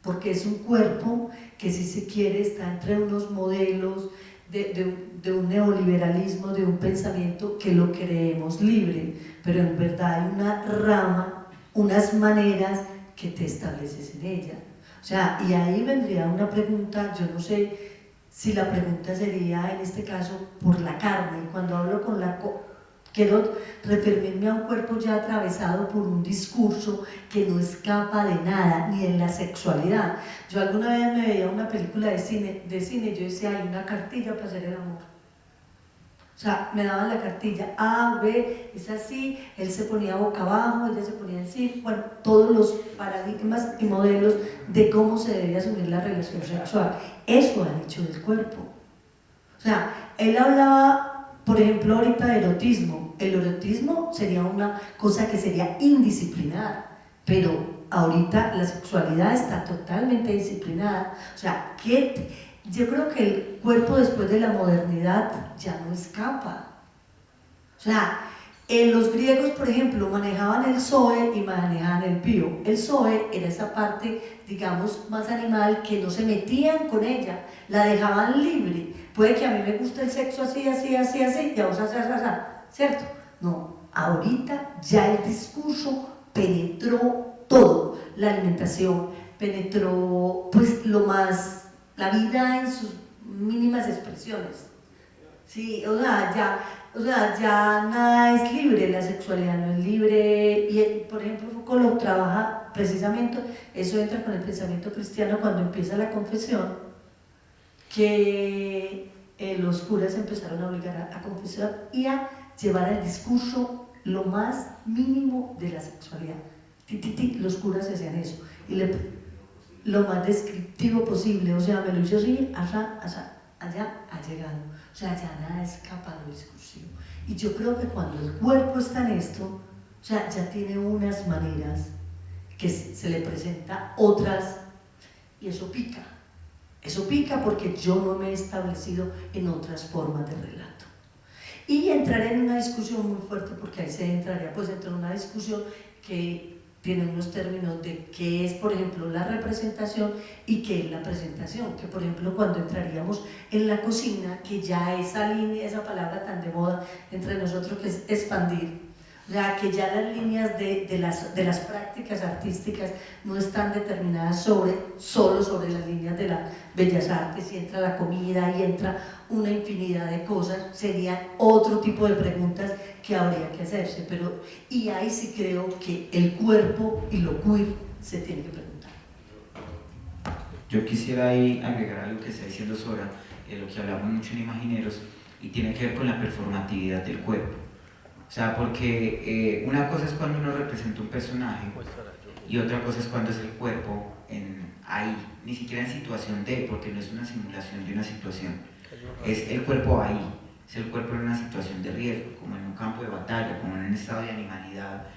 Porque es un cuerpo que, si se quiere, está entre unos modelos de un neoliberalismo, de un pensamiento que lo creemos libre, pero en verdad hay una rama, unas maneras que te estableces en ella. O sea, y ahí vendría una pregunta, yo no sé si la pregunta sería en este caso por la carne. Cuando hablo quiero referirme a un cuerpo ya atravesado por un discurso que no escapa de nada, ni en la sexualidad. Yo alguna vez me veía una película de cine y yo decía, hay una cartilla para hacer el amor. O sea, me daban la cartilla A, B, es así, él se ponía boca abajo, ella se ponía encima, bueno, todos los paradigmas y modelos de cómo se debe asumir la relación sexual. Eso ha dicho del cuerpo. O sea, él hablaba, por ejemplo, ahorita de erotismo. El erotismo sería una cosa que sería indisciplinada, pero ahorita la sexualidad está totalmente disciplinada. O sea, yo creo que el cuerpo después de la modernidad ya no escapa. O sea, los griegos, por ejemplo, manejaban el zoe y manejaban el bio. El zoe era esa parte, digamos, más animal, que no se metían con ella, la dejaban libre. Puede que a mí me guste el sexo así, así, así, así, y a vos así, ¿cierto? No, ahorita ya el discurso penetró todo, la alimentación, penetró pues la vida en sus mínimas expresiones. Sí, o sea, ya nada es libre, la sexualidad no es libre, y por ejemplo Foucault lo trabaja precisamente, eso entra con el pensamiento cristiano cuando empieza la confesión, que los curas empezaron a obligar a confesar y a llevar al discurso lo más mínimo de la sexualidad. Los curas hacían eso, y lo más descriptivo posible, o sea, me lo hizo así, allá ha llegado, o sea, ya nada escapa de lo discursivo. Y yo creo que cuando el cuerpo está en esto, o sea, ya tiene unas maneras que se le presenta otras, y eso pica. Eso pica porque yo no me he establecido en otras formas de relato. Y entraré en una discusión muy fuerte, porque ahí se entraría pues dentro de una discusión que tiene unos términos de qué es, por ejemplo, la representación y qué es la presentación, que por ejemplo cuando entraríamos en la cocina, que ya esa línea, esa palabra tan de moda entre nosotros que es expandir, o sea, que ya las líneas de las prácticas artísticas no están determinadas solo sobre las líneas de las bellas artes, y entra la comida y entra una infinidad de cosas, serían otro tipo de preguntas que habría que hacerse, y ahí sí creo que el cuerpo y lo queer se tiene que preguntar. Yo quisiera ahí agregar algo que está diciendo Sora, lo que hablamos mucho en Imagineros, y tiene que ver con la performatividad del cuerpo. O sea, porque una cosa es cuando uno representa un personaje y otra cosa es cuando es el cuerpo ahí, ni siquiera en situación de, porque no es una simulación de una situación, es el cuerpo ahí, es el cuerpo en una situación de riesgo, como en un campo de batalla, como en un estado de animalidad,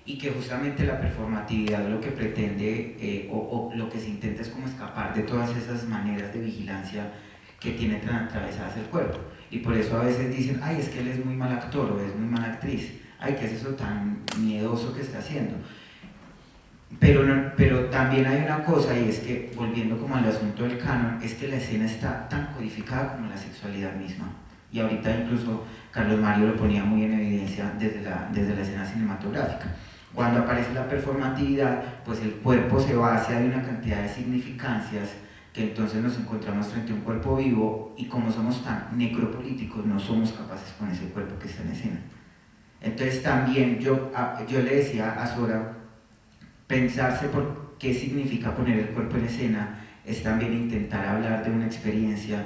y que justamente la performatividad lo que pretende o lo que se intenta es como escapar de todas esas maneras de vigilancia que tiene tan atravesadas el cuerpo. Y por eso a veces dicen, ay, es que él es muy mal actor o es muy mala actriz, ay, ¿qué es eso tan miedoso que está haciendo? Pero también hay una cosa, y es que, volviendo como al asunto del canon, es que la escena está tan codificada como la sexualidad misma. Y ahorita incluso Carlos Mario lo ponía muy en evidencia desde la escena cinematográfica. Cuando aparece la performatividad, pues el cuerpo se vacia de una cantidad de significancias, que entonces nos encontramos frente a un cuerpo vivo, y como somos tan necropolíticos no somos capaces con ese cuerpo que está en escena. Entonces también yo le decía a Sora, pensarse por qué significa poner el cuerpo en escena es también intentar hablar de una experiencia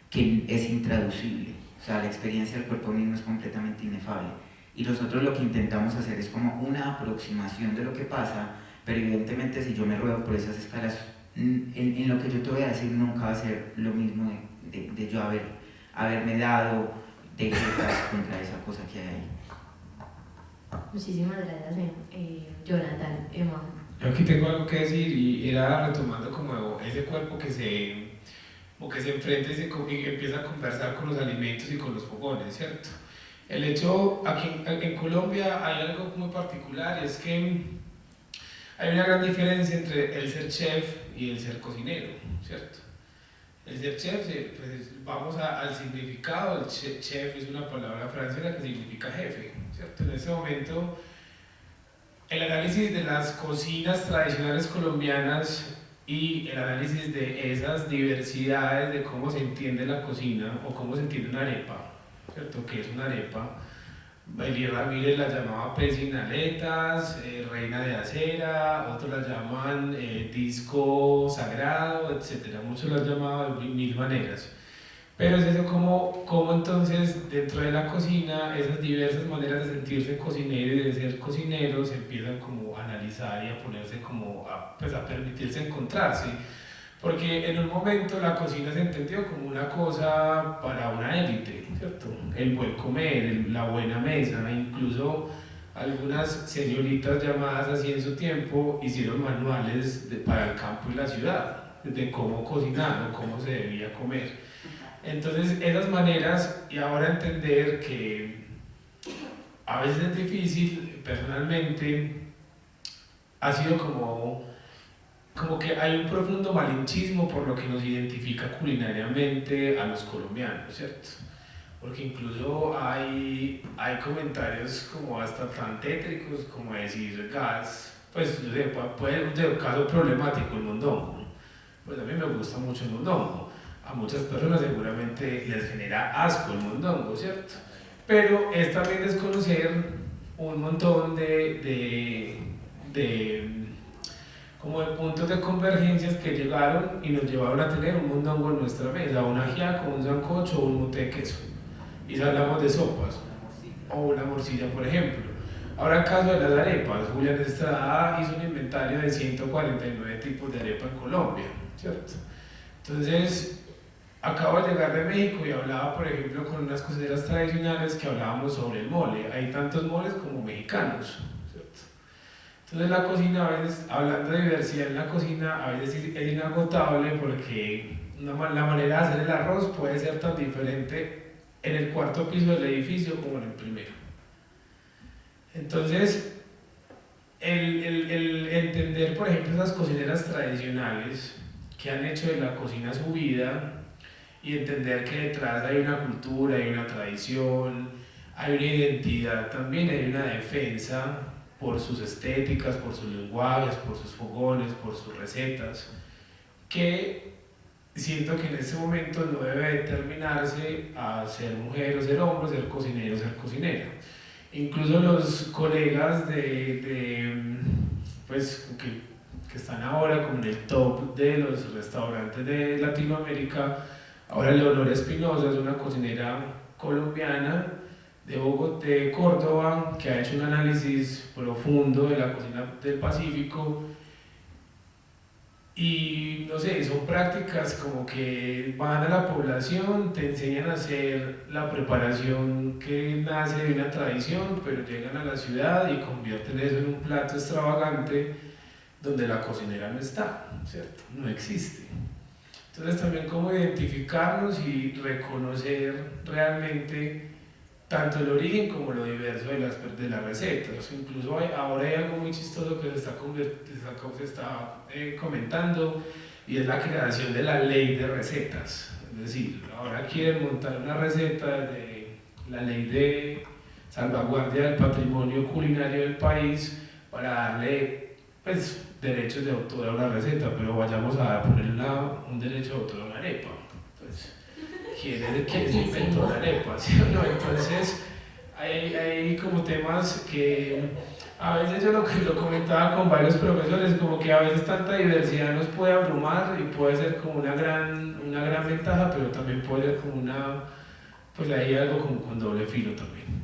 que es intraducible. O sea, la experiencia del cuerpo mismo es completamente inefable, y nosotros lo que intentamos hacer es como una aproximación de lo que pasa, pero evidentemente si yo me ruedo por esas escalas, en lo que yo te voy a decir nunca va a ser lo mismo de yo haberme dado de guerras contra esa cosa que hay ahí. Muchísimas gracias, Jonathan, Emma. Yo aquí tengo algo que decir, y era retomando como ese cuerpo que se enfrenta y empieza a conversar con los alimentos y con los fogones, ¿cierto? El hecho, aquí en Colombia hay algo muy particular, y es que hay una gran diferencia entre el ser chef y el ser cocinero, ¿cierto? El ser chef, pues vamos al significado. El chef es una palabra francesa que significa jefe, ¿cierto? En ese momento, el análisis de las cocinas tradicionales colombianas y el análisis de esas diversidades de cómo se entiende la cocina o cómo se entiende una arepa, ¿cierto? ¿Qué es una arepa? Eli Ramírez la llamaba pez sin aletas, reina de acera, otros la llaman disco sagrado, etc. Muchos la llamaban de mil maneras. Pero es eso como entonces dentro de la cocina esas diversas maneras de sentirse cocinero y de ser cocinero se empiezan como a analizar y a ponerse como pues a permitirse encontrarse. Porque en un momento la cocina se entendió como una cosa para una élite, ¿cierto? El buen comer, la buena mesa, incluso algunas señoritas llamadas así en su tiempo hicieron manuales para el campo y la ciudad, de cómo cocinar o cómo se debía comer. Entonces esas maneras, y ahora entender que a veces es difícil, personalmente, ha sido como que hay un profundo malinchismo por lo que nos identifica culinariamente a los colombianos, ¿cierto? Porque incluso hay comentarios como hasta tan tétricos como decir gas, pues yo sé, puede ser un caso problemático el mondongo, pues a mí me gusta mucho el mondongo, a muchas personas seguramente les genera asco el mondongo, ¿cierto? Pero es también desconocer un montón de puntos de convergencias que llegaron y nos llevaron a tener un mondongo en nuestra mesa, un ajiaco, un sancocho o un mote de queso. Y si hablamos de sopas, o una morcilla, por ejemplo. Ahora, el caso de las arepas, Julián Estrada hizo un inventario de 149 tipos de arepa en Colombia, ¿cierto? Entonces, acabo de llegar de México y hablaba, por ejemplo, con unas cocineras tradicionales que hablábamos sobre el mole. Hay tantos moles como mexicanos, ¿cierto? Entonces la cocina a veces, hablando de diversidad en la cocina, a veces es inagotable porque la manera de hacer el arroz puede ser tan diferente en el cuarto piso del edificio como en el primero. Entonces, el entender, por ejemplo, esas cocineras tradicionales que han hecho de la cocina su vida y entender que detrás hay una cultura, hay una tradición, hay una identidad, también hay una defensa por sus estéticas, por sus lenguajes, por sus fogones, por sus recetas, que siento que en este momento no debe determinarse a ser mujer o ser hombre, ser cocinero o ser cocinera. Incluso los colegas pues, que están ahora como en el top de los restaurantes de Latinoamérica, ahora Leonora Espinosa es una cocinera colombiana de Bogotá, de Córdoba, que ha hecho un análisis profundo de la cocina del Pacífico. Y no sé, son prácticas como que van a la población, te enseñan a hacer la preparación que nace de una tradición, pero llegan a la ciudad y convierten eso en un plato extravagante donde la cocinera no está, ¿cierto? No existe. Entonces también cómo identificarnos y reconocer realmente tanto el origen como lo diverso de las recetas. Incluso ahora hay algo muy chistoso que se está comentando, y es la creación de la ley de recetas. Es decir, ahora quieren montar una receta de la ley de salvaguardia del patrimonio culinario del país para darle, pues, derechos de autor a una receta, pero vayamos a ponerle un derecho de autor a una arepa. Pues, ¿quién se inventó la arepa? ¿Sí o no? Entonces, hay como temas que a veces yo lo comentaba con varios profesores, como que a veces tanta diversidad nos puede abrumar y puede ser como una gran ventaja, pero también puede ser como pues hay algo como con doble filo también.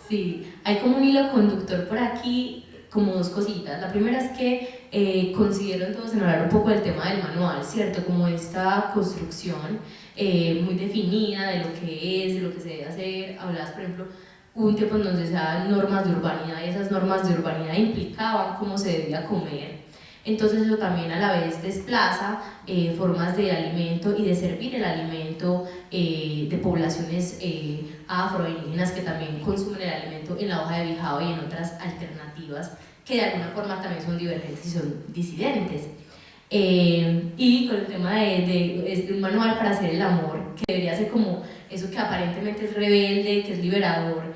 Sí, hay como un hilo conductor por aquí, como dos cositas. La primera es que considero entonces hablar un poco del tema del manual, ¿cierto? Como esta construcción muy definida de lo que es, de lo que se debe hacer. Hablabas, por ejemplo, hubo un tiempo en donde se daban normas de urbanidad y esas normas de urbanidad implicaban cómo se debía comer. Entonces eso también a la vez desplaza formas de alimento y de servir el alimento de poblaciones afroindígenas que también consumen el alimento en la hoja de bijao y en otras alternativas que de alguna forma también son divergentes y son disidentes. Y con el tema de un manual para hacer el amor, que debería ser como eso que aparentemente es rebelde, que es liberador,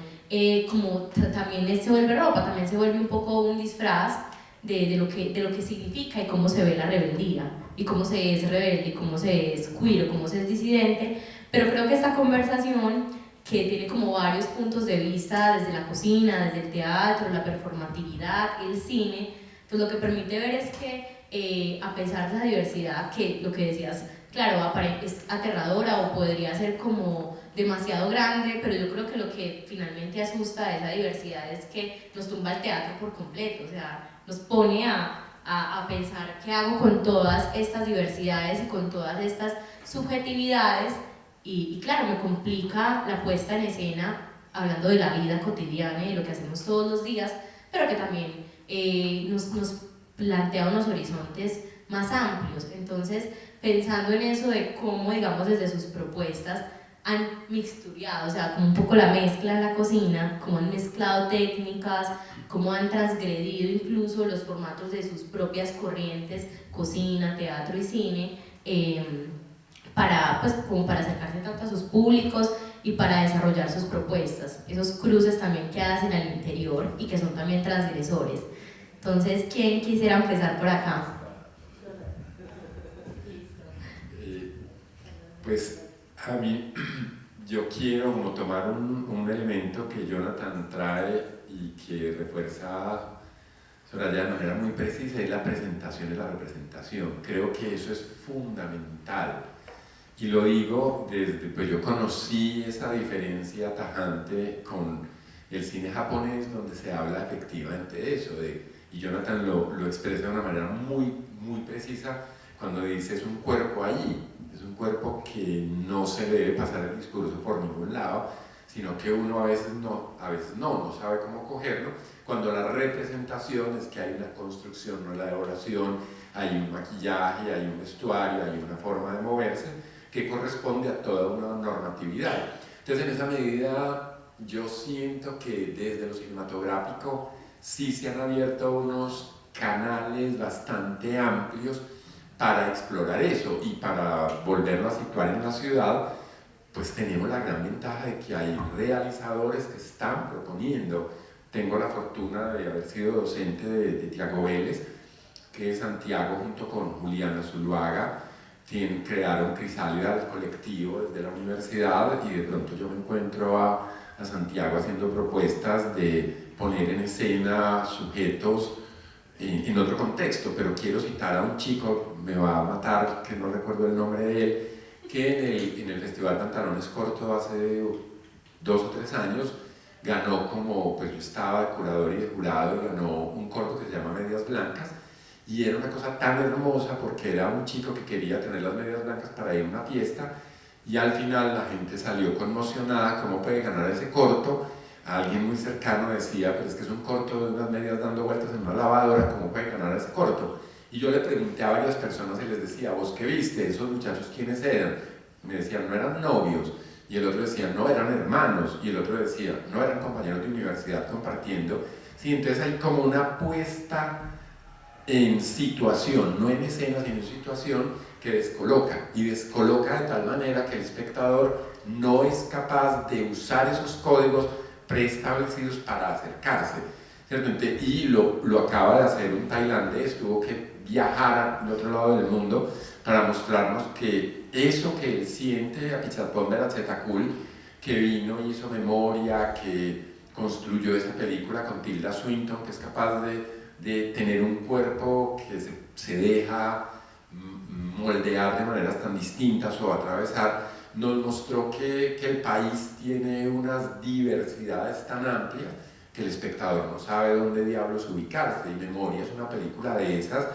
como también se vuelve ropa, también se vuelve un poco un disfraz de lo que significa y cómo se ve la rebeldía, y cómo se es rebelde, y cómo se es queer, o cómo se es disidente. Pero creo que esta conversación, que tiene como varios puntos de vista, desde la cocina, desde el teatro, la performatividad, el cine, pues lo que permite ver es que a pesar de esa diversidad, que lo que decías, claro, es aterradora o podría ser como demasiado grande, pero yo creo que lo que finalmente asusta de esa diversidad es que nos tumba el teatro por completo, o sea, nos pone a pensar qué hago con todas estas diversidades y con todas estas subjetividades, y claro, me complica la puesta en escena hablando de la vida cotidiana y de lo que hacemos todos los días, pero que también nos plantea unos horizontes más amplios. Entonces, pensando en eso de cómo, digamos, desde sus propuestas han mixturado, o sea, como un poco la mezcla en la cocina, cómo han mezclado técnicas, cómo han transgredido incluso los formatos de sus propias corrientes, cocina, teatro y cine, pues, como para acercarse tanto a sus públicos y para desarrollar sus propuestas, esos cruces también que hacen al interior y que son también transgresores. Entonces, ¿quién quisiera empezar por acá? Pues a mí, yo quiero como tomar un elemento que Jonathan trae y que refuerza Soraya de manera muy precisa, es la presentación y la representación. Creo que eso es fundamental. Y lo digo desde, pues yo conocí esa diferencia tajante con el cine japonés, donde se habla efectivamente de eso, y Jonathan lo expresa de una manera muy, muy precisa cuando dice es un cuerpo allí, es un cuerpo que no se le debe pasar el discurso por ningún lado, sino que uno a veces no sabe cómo cogerlo, cuando la representación es que hay una construcción, una elaboración, hay un maquillaje, hay un vestuario, hay una forma de moverse que corresponde a toda una normatividad. Entonces, en esa medida, yo siento que desde lo cinematográfico sí se han abierto unos canales bastante amplios para explorar eso, y para volverlo a situar en la ciudad, pues tenemos la gran ventaja de que hay realizadores que están proponiendo. Tengo la fortuna de haber sido docente de Tiago Vélez, que Santiago junto con Juliana Zuluaga crearon Crisálida, el colectivo desde la universidad, y de pronto yo me encuentro a Santiago haciendo propuestas de poner en escena sujetos en otro contexto, pero quiero citar a un chico, me va a matar que no recuerdo el nombre de él, que en el Festival Pantalones Cortos hace 2 o 3 años ganó, como pues yo estaba de curador y de jurado, y ganó un corto que se llama Medias Blancas, y era una cosa tan hermosa porque era un chico que quería tener las medias blancas para ir a una fiesta, y al final la gente salió conmocionada. ¿Cómo puede ganar ese corto? Alguien muy cercano decía, pero es que es un corto de unas medias dando vueltas en una lavadora, ¿cómo puede ganar ese corto? Y yo le pregunté a varias personas y les decía, ¿vos qué viste? ¿Esos muchachos quiénes eran? Me decían, no eran novios. Y el otro decía, no, eran hermanos. Y el otro decía, no, eran compañeros de universidad compartiendo. Sí, entonces hay como una puesta en situación, no en escena, sino en situación, que descoloca, y descoloca de tal manera que el espectador no es capaz de usar esos códigos preestablecidos para acercarse, ¿cierto? Y lo acaba de hacer un tailandés, tuvo que viajar al otro lado del mundo para mostrarnos que eso que él siente, Apichatpong Veeratkul, que vino, hizo memoria, que construyó esa película con Tilda Swinton, que es capaz de tener un cuerpo que se deja moldear de maneras tan distintas o atravesar, nos mostró que el país tiene unas diversidades tan amplias que el espectador no sabe dónde diablos ubicarse, y Memoria es una película de esas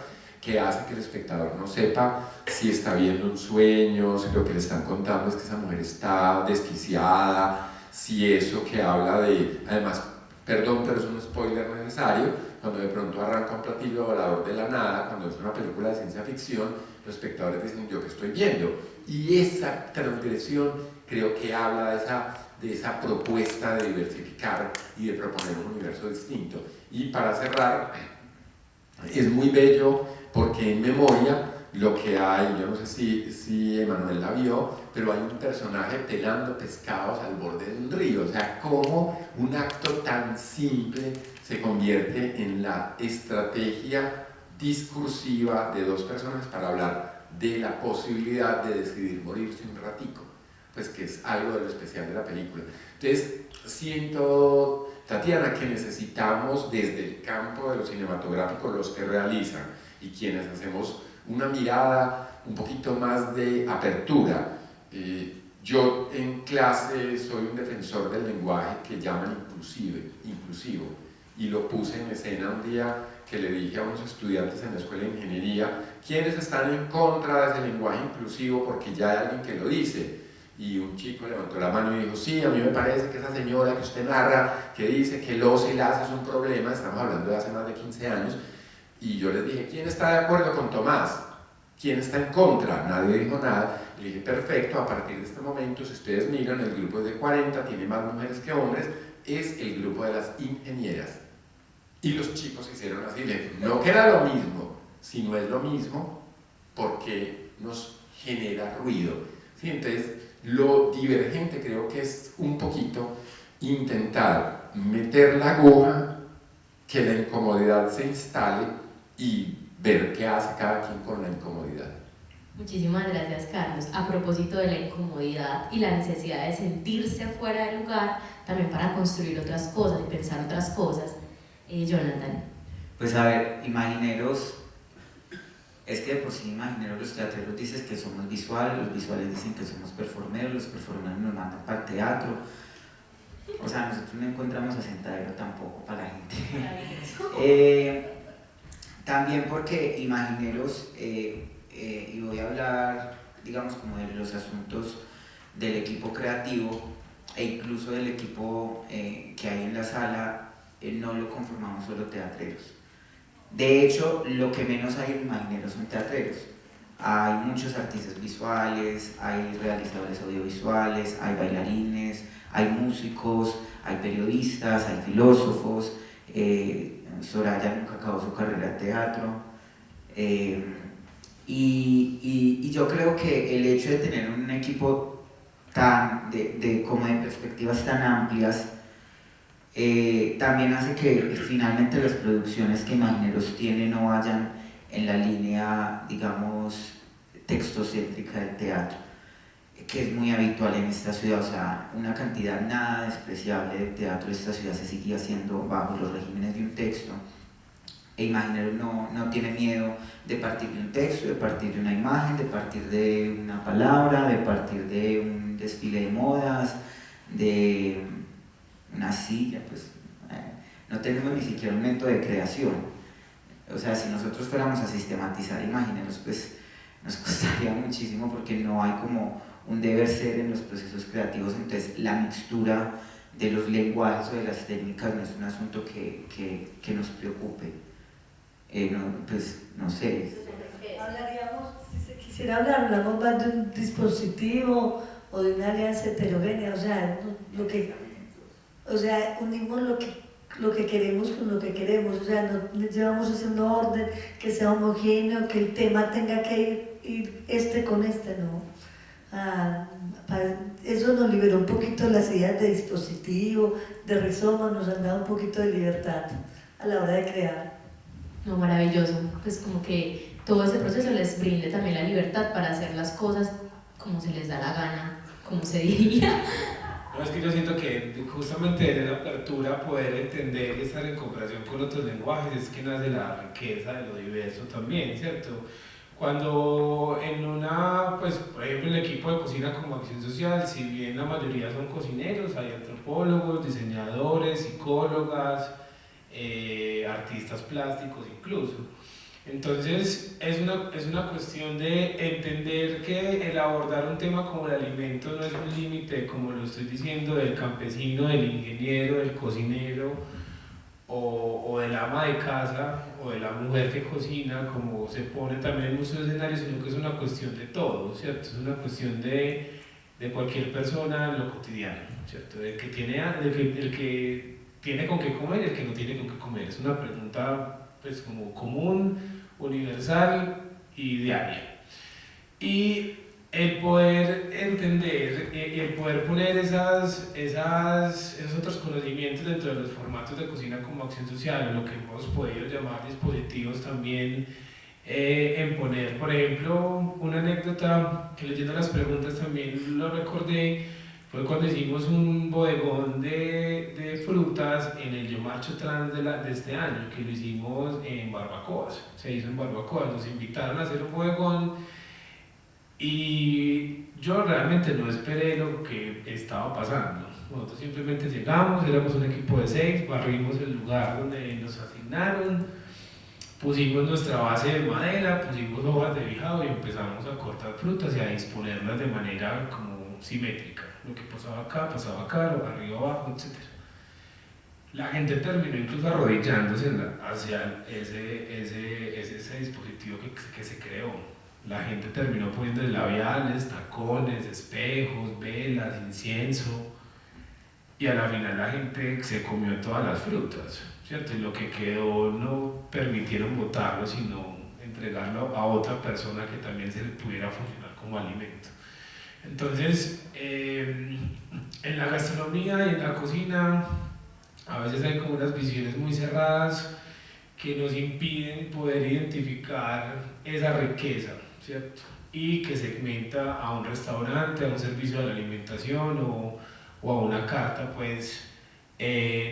que hace que el espectador no sepa si está viendo un sueño, si lo que le están contando es que esa mujer está desquiciada, si eso que habla de, además, perdón, pero es un spoiler necesario, cuando de pronto arranca un platillo volador de la nada, cuando es una película de ciencia ficción, los espectadores dicen, ¿yo qué estoy viendo? Y esa transgresión creo que habla de esa propuesta de diversificar y de proponer un universo distinto. Y para cerrar, es muy bello porque en Memoria lo que hay, yo no sé si Emanuel la vio, pero hay un personaje pelando pescados al borde de un río. O sea, cómo un acto tan simple se convierte en la estrategia discursiva de dos personas para hablar de la posibilidad de decidir morirse un ratico, pues que es algo de lo especial de la película. Entonces, siento, Tatiana, que necesitamos desde el campo de lo cinematográfico, los que realizan y quienes hacemos una mirada un poquito más de apertura. Yo en clase soy un defensor del lenguaje que llaman inclusivo, y lo puse en escena un día que le dije a unos estudiantes en la escuela de ingeniería, ¿quiénes están en contra de ese lenguaje inclusivo? Porque ya hay alguien que lo dice. Y un chico levantó la mano y dijo, sí, a mí me parece que esa señora que usted narra, que dice que los y las es un problema, estamos hablando de hace más de 15 años, y yo les dije, ¿quién está de acuerdo con Tomás? ¿Quién está en contra? Nadie dijo nada. Y le dije, perfecto, a partir de este momento, si ustedes miran, el grupo es de 40, tiene más mujeres que hombres, es el grupo de las ingenieras. Y los chicos hicieron así, no que era lo mismo, si no es lo mismo, porque nos genera ruido. ¿Sí? Entonces, lo divergente creo que es un poquito intentar meter la aguja, que la incomodidad se instale y ver qué hace cada quien con la incomodidad. Muchísimas gracias, Carlos. A propósito de la incomodidad y la necesidad de sentirse fuera de lugar, también para construir otras cosas y pensar otras cosas, Jonathan. Pues a ver, Imagineros, es que de por sí Imagineros, los teatreros dicen que somos visuales, los visuales dicen que somos performeros, los performeros nos mandan para el teatro. O sea, nosotros no encontramos asentadero tampoco para la gente. También porque Imagineros, y voy a hablar, digamos, como de los asuntos del equipo creativo e incluso del equipo que hay en la sala, no lo conformamos solo teatreros. De hecho, lo que menos hay en Imagineros son teatreros. Hay muchos artistas visuales, hay realizadores audiovisuales, hay bailarines, hay músicos, hay periodistas, hay filósofos. Soraya nunca acabó su carrera de teatro. Y yo creo que el hecho de tener un equipo como de perspectivas tan amplias también hace que finalmente las producciones que Imagineros tiene no vayan en la línea, digamos, textocéntrica del teatro, que es muy habitual en esta ciudad. O sea, una cantidad nada despreciable de teatro de esta ciudad se sigue haciendo bajo los regímenes de un texto. E Imagineros no tiene miedo de partir de un texto, de partir de una imagen, de partir de una palabra, de partir de un desfile de modas, de una silla, pues no tenemos ni siquiera un método de creación. O sea, si nosotros fuéramos a sistematizar Imagineros, pues nos costaría muchísimo, porque no hay como un deber ser en los procesos creativos. Entonces la mixtura de los lenguajes o de las técnicas no es un asunto que nos preocupe. Pues no sé. Hablaríamos, si se quisiera hablar, hablamos más de un dispositivo o de una alianza heterogénea, o sea, unimos lo que queremos con lo que queremos, o sea, no llevamos ese orden, que sea homogéneo, que el tema tenga que ir con ¿no? Eso nos liberó un poquito las ideas de dispositivo, de rizoma, nos han dado un poquito de libertad a la hora de crear. No, maravilloso, pues como que todo ese proceso les brinde también la libertad para hacer las cosas como se les da la gana, como se diría. No, es que yo siento que justamente desde la apertura, poder entender y estar en comparación con otros lenguajes es que nace la riqueza de lo diverso también, ¿cierto? Cuando pues por ejemplo el equipo de Cocina como Acción Social, si bien la mayoría son cocineros, hay antropólogos, diseñadores, psicólogas, artistas plásticos incluso. Entonces es una cuestión de entender que el abordar un tema como el alimento no es un límite, como lo estoy diciendo, del campesino, del ingeniero, del cocinero o del ama de casa o de la mujer que cocina, como se pone también en muchos escenarios, sino que es una cuestión de todo, ¿cierto? Es una cuestión de cualquier persona en lo cotidiano, ¿cierto? El que tiene con qué comer y el que no tiene con qué comer. Es una pregunta pues como común, universal y diaria. Y el poder entender y el poder poner esos otros conocimientos dentro de los formatos de Cocina como Acción Social, o lo que hemos podido llamar dispositivos también, en poner, por ejemplo, una anécdota que leyendo las preguntas también lo recordé, fue cuando hicimos un bodegón de frutas en el Yo Marcho Trans de este año, que lo hicimos en Barbacoas, se hizo en Barbacoas, nos invitaron a hacer un bodegón y yo realmente no esperé lo que estaba pasando. Nosotros simplemente llegamos, éramos un equipo de 6, barrimos el lugar donde nos asignaron, pusimos nuestra base de madera, pusimos hojas de bijao y empezamos a cortar frutas y a disponerlas de manera como simétrica. Lo que pasaba acá, lo arriba, abajo, etc. La gente terminó incluso arrodillándose hacia ese dispositivo que se creó. La gente terminó poniendo labiales, tacones, espejos, velas, incienso, y a la final la gente se comió todas las frutas, ¿cierto? Y lo que quedó no permitieron botarlo, sino entregarlo a otra persona que también se le pudiera funcionar como alimento. Entonces, en la gastronomía y en la cocina a veces hay como unas visiones muy cerradas que nos impiden poder identificar esa riqueza, ¿cierto? Y que segmenta a un restaurante, a un servicio de la alimentación o a una carta pues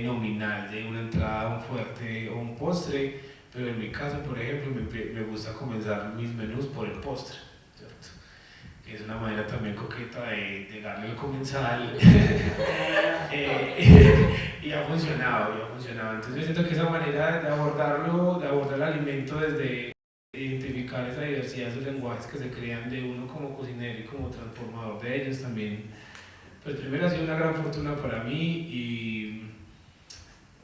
nominal de una entrada, un fuerte o un postre, pero en mi caso, por ejemplo, me gusta comenzar mis menús por el postre, ¿cierto? Es una manera también coqueta de darle el comensal y ha funcionado. Entonces yo siento que esa manera de abordar el alimento desde identificar esa diversidad, esos lenguajes que se crean de uno como cocinero y como transformador de ellos también, pues primero ha sido una gran fortuna para mí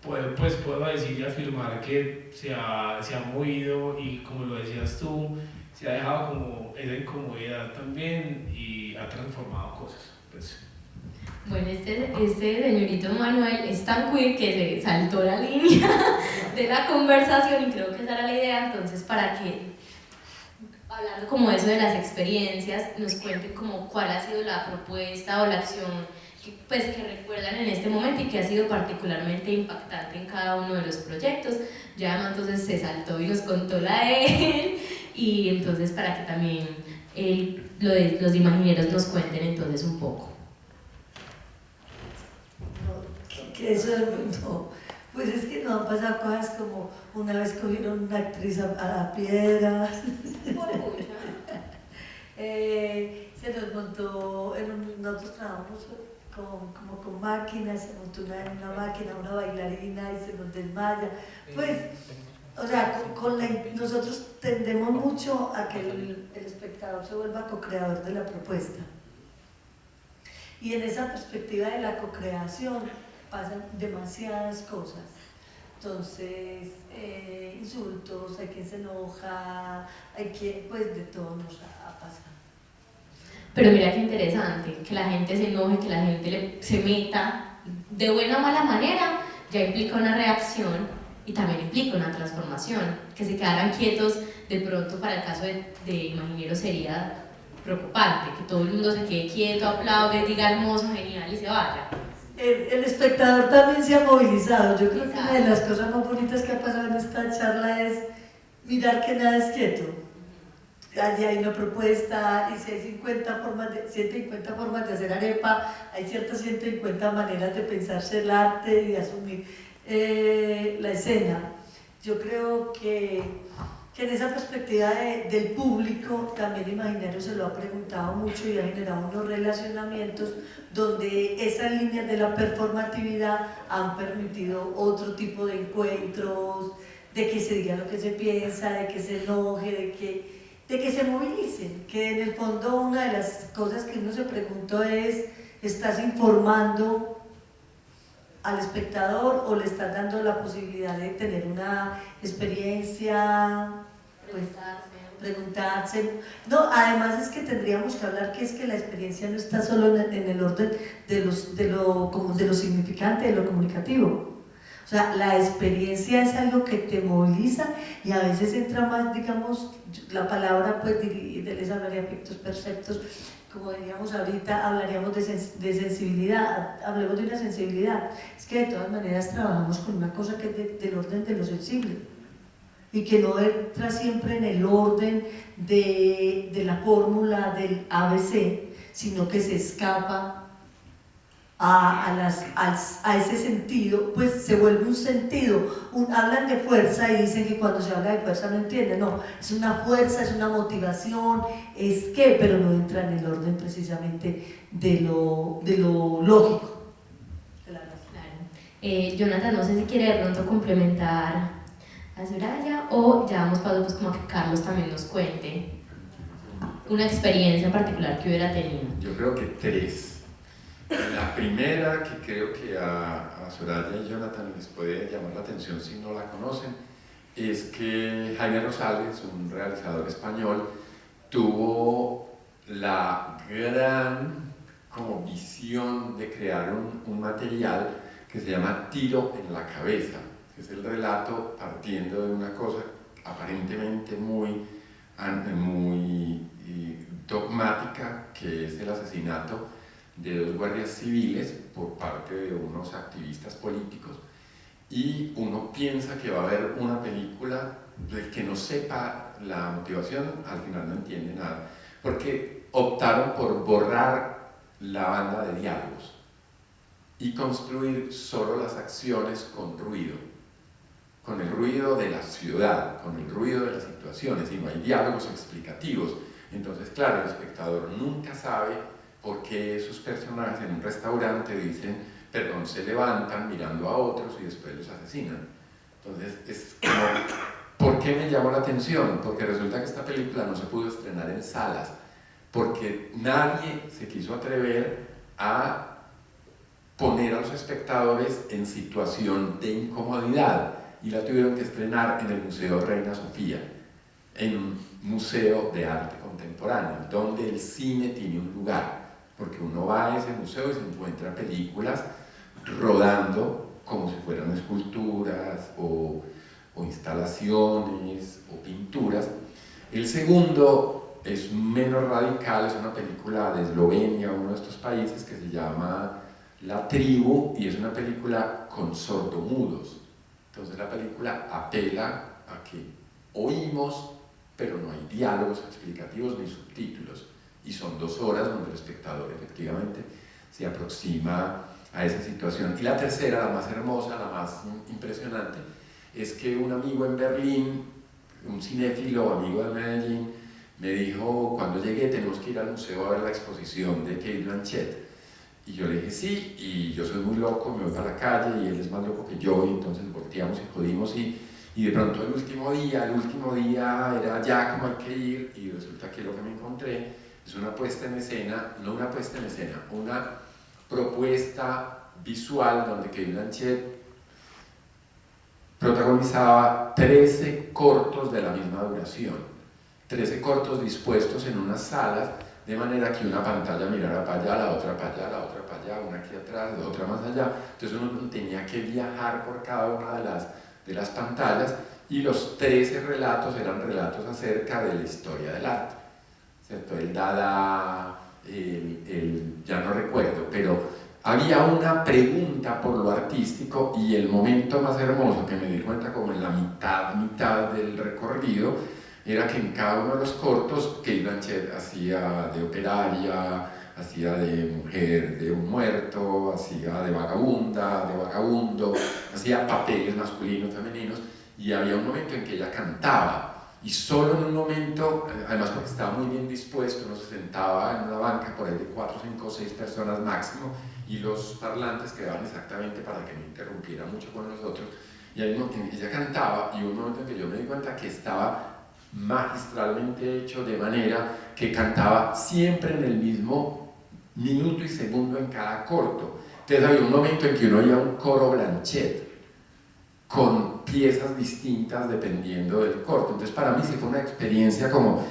puedo decir y afirmar que se ha movido y, como lo decías tú, se ha dejado como esa incomodidad también y ha transformado cosas. Pues. Bueno, este señorito Manuel es tan queer que se saltó la línea de la conversación y creo que esa era la idea, entonces para que, hablando como eso de las experiencias, nos cuenten como cuál ha sido la propuesta o la acción que recuerdan en este momento y que ha sido particularmente impactante en cada uno de los proyectos. Ya entonces se saltó y nos contó la de él, y entonces para que también los imagineros nos cuenten entonces un poco. Que eso no, pues es que nos han pasado cosas como una vez cogieron una actriz a la piedra. Se nos montó, nosotros trabajamos como con máquinas, se montó en una máquina una bailarina y se nos desmaya. Pues, o sea, nosotros tendemos mucho a que el espectador se vuelva co-creador de la propuesta. Y en esa perspectiva de la co-creación pasan demasiadas cosas. Entonces, insultos, hay quien se enoja, hay quien, pues de todo nos ha pasado. Pero mira qué interesante, que la gente se enoje, que la gente se meta de buena o mala manera, ya implica una reacción y también implica una transformación. Que se quedaran quietos de pronto, para el caso de Imagineros sería preocupante, que todo el mundo se quede quieto, aplaude, diga hermoso, genial y se vaya. El espectador también se ha movilizado. Yo creo que una de las cosas más bonitas que ha pasado en esta charla es mirar que nada es quieto. Allí hay una propuesta, y si hay 150 formas de hacer arepa, hay ciertas 150 maneras de pensarse el arte y de asumir la escena. Yo creo que en esa perspectiva del público, también Imaginero se lo ha preguntado mucho y ha generado unos relacionamientos donde esas líneas de la performatividad han permitido otro tipo de encuentros, de que se diga lo que se piensa, de que se enoje, de que se movilicen, que en el fondo una de las cosas que uno se preguntó es, ¿estás informando al espectador o le estás dando la posibilidad de tener una experiencia? Pues, preguntarse. No, además es que tendríamos que hablar que es que la experiencia no está solo en el orden de lo significante, de lo comunicativo. O sea, la experiencia es algo que te moviliza y a veces entra más, digamos, la palabra, pues, les hablaría de efectos perceptos, como diríamos ahorita, hablaríamos de sensibilidad, hablemos de una sensibilidad. Es que de todas maneras trabajamos con una cosa que es del orden de lo sensible y que no entra siempre en el orden de la fórmula del ABC, sino que se escapa a ese sentido, pues se vuelve un sentido. Hablan de fuerza y dicen que cuando se habla de fuerza no entienden. No, es una fuerza, es una motivación, es que, pero no entra en el orden precisamente de lo lógico. Claro. Jonathan, no sé si quiere de pronto complementar a Soraya o ya vamos paso pues como a que Carlos también nos cuente una experiencia particular que hubiera tenido. Yo creo que tres. La primera, que creo que a Soraya y Jonathan les puede llamar la atención si no la conocen, es que Jaime Rosales, un realizador español, tuvo la gran como visión de crear un material que se llama Tiro en la cabeza, que es el relato partiendo de una cosa aparentemente muy dogmática, que es el asesinato de 2 guardias civiles por parte de unos activistas políticos, y uno piensa que va a haber una película. El que no sepa la motivación al final no entiende nada, porque optaron por borrar la banda de diálogos y construir solo las acciones con ruido, con el ruido de la ciudad, con el ruido de las situaciones, y no hay diálogos explicativos. Entonces, claro, el espectador nunca sabe por qué esos personajes en un restaurante dicen perdón, se levantan mirando a otros y después los asesinan. Entonces, es como, ¿por qué me llamó la atención? Porque resulta que esta película no se pudo estrenar en salas, porque nadie se quiso atrever a poner a los espectadores en situación de incomodidad, y la tuvieron que estrenar en el Museo Reina Sofía, en un museo de arte contemporáneo, donde el cine tiene un lugar, porque uno va a ese museo y se encuentra películas rodando como si fueran esculturas o instalaciones o pinturas. El segundo es menos radical, es una película de Eslovenia, uno de estos países, que se llama La Tribu, y es una película con sordomudos. Entonces la película apela a que oímos, pero no hay diálogos explicativos ni subtítulos, y son 2 horas donde el espectador efectivamente se aproxima a esa situación. Y la tercera, la más hermosa, la más impresionante, es que un amigo en Berlín, un cinéfilo amigo de Medellín, me dijo: cuando llegué tenemos que ir al museo a ver la exposición de Cate Blanchett. Y yo le dije sí, y yo soy muy loco, me voy a la calle, y él es más loco que yo, y entonces volteamos y jodimos, y de pronto el último día era ya como hay que ir, y resulta que lo que me encontré es una puesta en escena, no una puesta en escena, una propuesta visual donde Cate Blanchett protagonizaba 13 cortos de la misma duración, 13 cortos dispuestos en unas salas, de manera que una pantalla mirara para allá, la otra para allá, la otra para allá, una aquí atrás, la otra más allá. Entonces uno tenía que viajar por cada una de las pantallas, y los 13 relatos eran relatos acerca de la historia del arte, ¿cierto? El Dada, ya no recuerdo, pero había una pregunta por lo artístico, y el momento más hermoso que me di cuenta como en la mitad del recorrido era que en cada uno de los cortos Cate Blanchett hacía de operaria, hacía de mujer de un muerto, hacía de vagabunda, de vagabundo, hacía papeles masculinos, femeninos, y había un momento en que ella cantaba, y solo en un momento, además porque estaba muy bien dispuesto, uno se sentaba en una banca por ahí de 4, 5, 6 personas máximo, y los parlantes quedaban exactamente para que no interrumpiera mucho con nosotros, y ahí ella cantaba, y un momento en que yo me di cuenta que estaba magistralmente hecho, de manera que cantaba siempre en el mismo minuto y segundo en cada corto. Entonces había un momento en que uno oía un coro Blanchett con piezas distintas dependiendo del corto. Entonces para mí sí fue una experiencia como,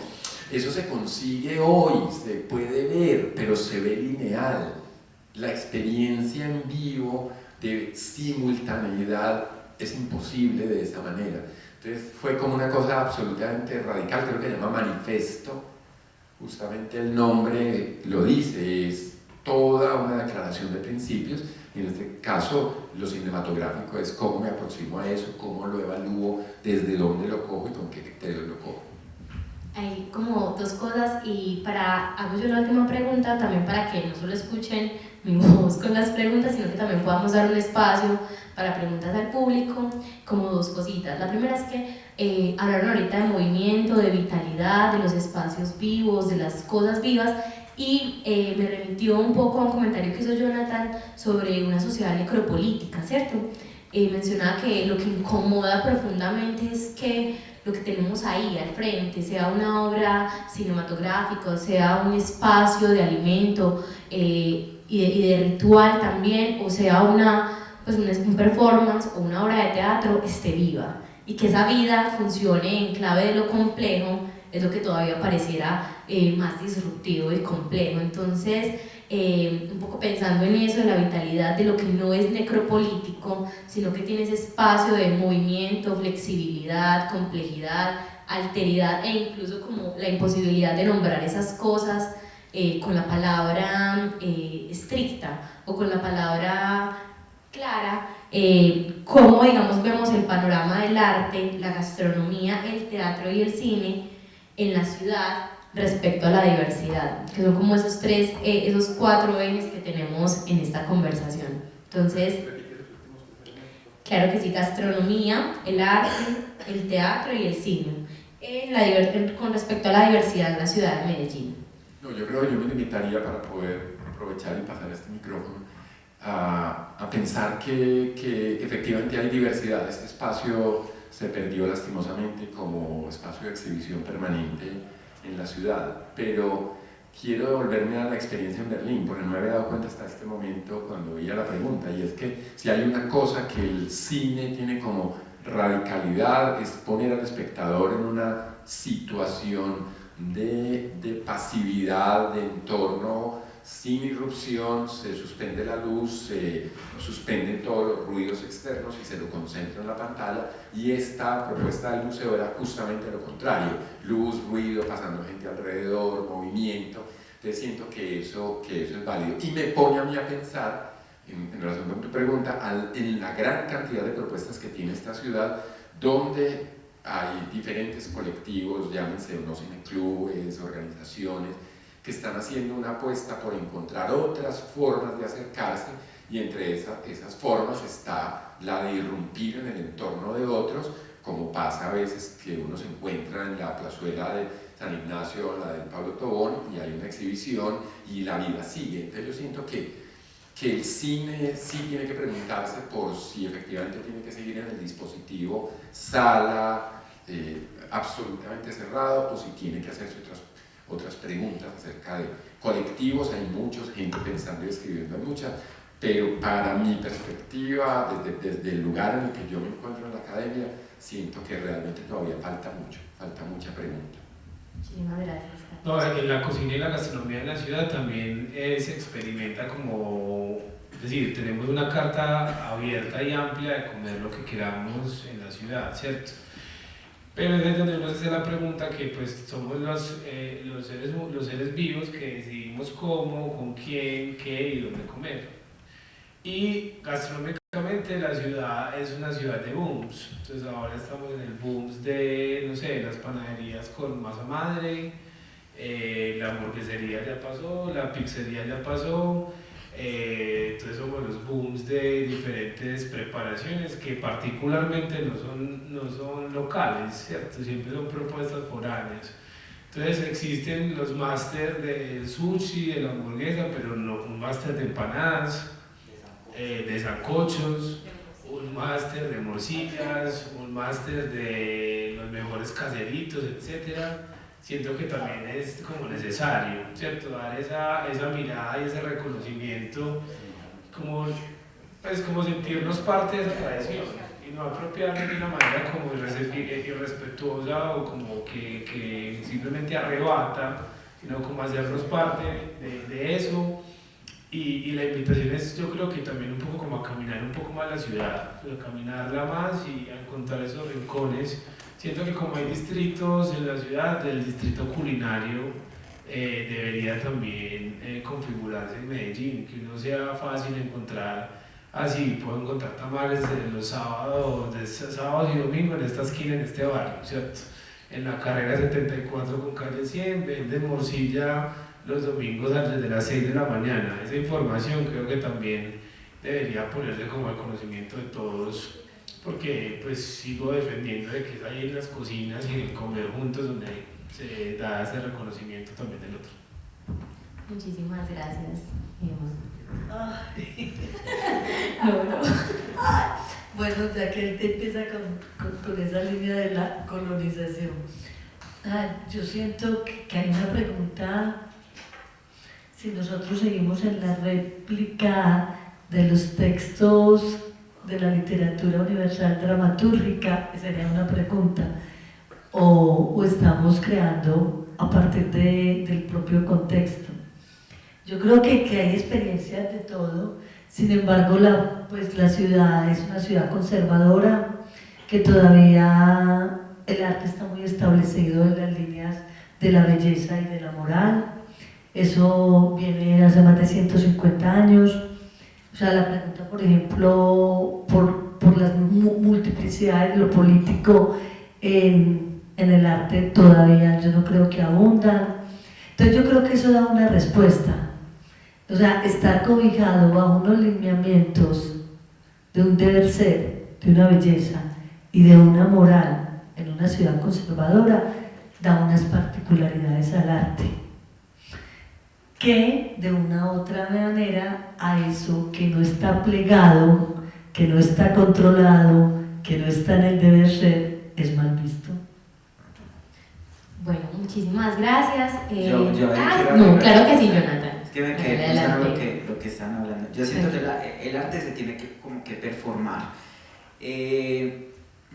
eso se consigue hoy, se puede ver, pero se ve lineal. La experiencia en vivo de simultaneidad es imposible de esa manera. Entonces fue como una cosa absolutamente radical, creo que se llama Manifesto, justamente el nombre lo dice, es toda una declaración de principios, y en este caso lo cinematográfico es cómo me aproximo a eso, cómo lo evalúo, desde dónde lo cojo y con qué criterios lo cojo. Hay como 2 cosas, y hago yo la última pregunta también para que no solo escuchen mi voz con las preguntas, sino que también podamos dar un espacio para preguntas al público, como 2 cositas. La primera es que hablaron ahorita de movimiento, de vitalidad, de los espacios vivos, de las cosas vivas, y me remitió un poco a un comentario que hizo Jonathan sobre una sociedad necropolítica, ¿cierto? Mencionaba que lo que incomoda profundamente es que lo que tenemos ahí al frente, sea una obra cinematográfica, sea un espacio de alimento y de ritual también, o sea un performance o una obra de teatro, esté viva, y que esa vida funcione en clave de lo complejo, es lo que todavía pareciera más disruptivo y complejo. Entonces, un poco pensando en eso, de la vitalidad de lo que no es necropolítico, sino que tiene ese espacio de movimiento, flexibilidad, complejidad, alteridad, e incluso como la imposibilidad de nombrar esas cosas con la palabra estricta o con la palabra clara, cómo, digamos, vemos el panorama del arte, la gastronomía, el teatro y el cine en la ciudad respecto a la diversidad, que son como esos 4 ejes que tenemos en esta conversación. Entonces, claro que sí, gastronomía, el arte, el teatro y el cine, con respecto a la diversidad en la ciudad de Medellín. No, yo creo que yo me limitaría, para poder aprovechar y pasar este micrófono, a pensar que efectivamente hay diversidad. Este espacio se perdió lastimosamente como espacio de exhibición permanente en la ciudad, pero quiero devolverme a la experiencia en Berlín, porque no me había dado cuenta hasta este momento cuando veía la pregunta, y es que si hay una cosa que el cine tiene como radicalidad es poner al espectador en una situación de pasividad, de entorno sin irrupción, se suspende la luz, se suspenden todos los ruidos externos y se lo concentra en la pantalla, y esta propuesta del museo era justamente lo contrario: luz, ruido, pasando gente alrededor, movimiento. Entonces siento que eso es válido, y me pone a mí a pensar, en relación con tu pregunta, en la gran cantidad de propuestas que tiene esta ciudad, donde hay diferentes colectivos, llámense unos cineclubes, organizaciones, que están haciendo una apuesta por encontrar otras formas de acercarse, y entre esas formas está la de irrumpir en el entorno de otros, como pasa a veces que uno se encuentra en la plazuela de San Ignacio, la del Pablo Tobón, y hay una exhibición y la vida sigue. Entonces yo siento que el cine sí tiene que preguntarse por si efectivamente tiene que seguir en el dispositivo sala absolutamente cerrado, o si tiene que hacerse otras preguntas acerca de colectivos. Hay muchos, gente pensando y escribiendo, hay muchas, pero para mi perspectiva, desde el lugar en el que yo me encuentro en la academia, siento que realmente todavía falta mucha pregunta. Muchísimas gracias. No, en la cocina y la gastronomía en la ciudad también se experimenta como, es decir, tenemos una carta abierta y amplia de comer lo que queramos en la ciudad, ¿cierto? Pero es donde uno se hace la pregunta que pues somos los seres vivos que decidimos cómo, con quién, qué y dónde comer. Y gastronómicamente la ciudad es una ciudad de booms. Entonces ahora estamos en el booms de, no sé, las panaderías con masa madre, la hamburguesería ya pasó, la pizzería ya pasó. Entonces somos los booms de diferentes preparaciones que particularmente no son locales, ¿cierto? Siempre son propuestas foráneas. Entonces existen los máster del sushi, de la hamburguesa, pero no un máster de empanadas, de sancochos, un máster de morcillas, un máster de los mejores caseritos, etc. Siento que también es como necesario, ¿cierto? Dar esa mirada y ese reconocimiento, como sentirnos parte de esa tradición y no apropiarnos de una manera como irrespetuosa o como que simplemente arrebata, sino como hacernos parte de eso. Y la invitación es, yo creo que también un poco como a caminar un poco más la ciudad, a caminarla más y a encontrar esos rincones. Siento que como hay distritos en la ciudad, el distrito culinario debería también configurarse en Medellín, que no sea fácil encontrar, así puedo encontrar tamales los sábados y domingos en esta esquina, en este barrio, ¿cierto? En la carrera 74 con calle 100, venden morcilla los domingos desde las 6 de la mañana. Esa información creo que también debería ponerse como al conocimiento de todos, porque pues sigo defendiendo de que es ahí en las cocinas y en el comer juntos donde se da ese reconocimiento también del otro. Muchísimas gracias. No. Bueno, ya que él te empieza con esa línea de la colonización, yo siento que hay una pregunta. Si nosotros seguimos en la réplica de los textos de la literatura universal dramatúrgica, sería una pregunta, o estamos creando a partir del propio contexto. Yo creo que hay experiencias de todo. Sin embargo, la ciudad es una ciudad conservadora, que todavía el arte está muy establecido en las líneas de la belleza y de la moral. Eso viene hace más de 150 años. O sea, la pregunta, por ejemplo, por las multiplicidades de lo político en el arte todavía yo no creo que abundan. Entonces yo creo que eso da una respuesta. O sea, estar cobijado bajo unos lineamientos de un deber ser, de una belleza y de una moral en una ciudad conservadora da unas particularidades al arte, que de una u otra manera a eso que no está plegado, que no está controlado, que no está en el deber ser, es mal visto. Bueno, Muchísimas gracias. Yo quiero no, agregar- claro que sí, Jonathan. Es que me quedé Adelante. pensando lo que están hablando. Yo siento que el arte se tiene que como que performar.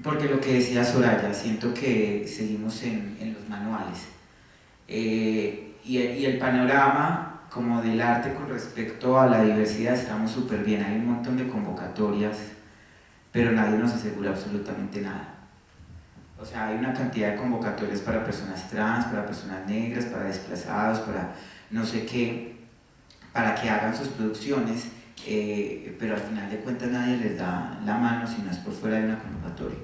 Porque lo que decía Soraya, siento que seguimos en los manuales. Y el panorama como del arte con respecto a la diversidad estamos súper bien. Hay un montón de convocatorias, pero nadie nos asegura absolutamente nada. O sea, hay una cantidad de convocatorias para personas trans, para personas negras, para desplazados, para no sé qué, para que hagan sus producciones, pero al final de cuentas nadie les da la mano si no es por fuera de una convocatoria.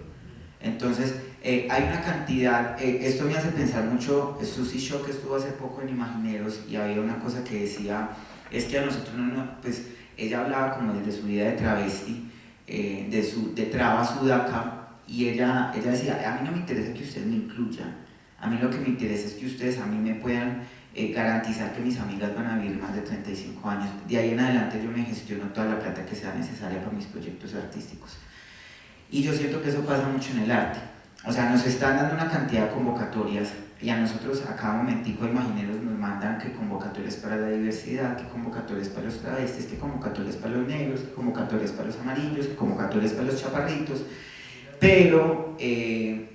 Entonces, hay una cantidad, esto me hace pensar mucho, Susi Shock estuvo hace poco en Imagineros y había una cosa que decía, es que a nosotros pues ella hablaba como desde su vida de travesti, de traba sudaca, y ella decía, a mí no me interesa que ustedes me incluyan, a mí lo que me interesa es que ustedes a mí me puedan garantizar que mis amigas van a vivir más de 35 años, de ahí en adelante yo me gestiono toda la plata que sea necesaria para mis proyectos artísticos. Y yo siento que eso pasa mucho en el arte, o sea, nos están dando una cantidad de convocatorias y a nosotros a cada momentico Imagineros nos mandan que convocatorias para la diversidad, que convocatorias para los travestis, que convocatorias para los negros, que convocatorias para los amarillos, que convocatorias para los chaparritos, pero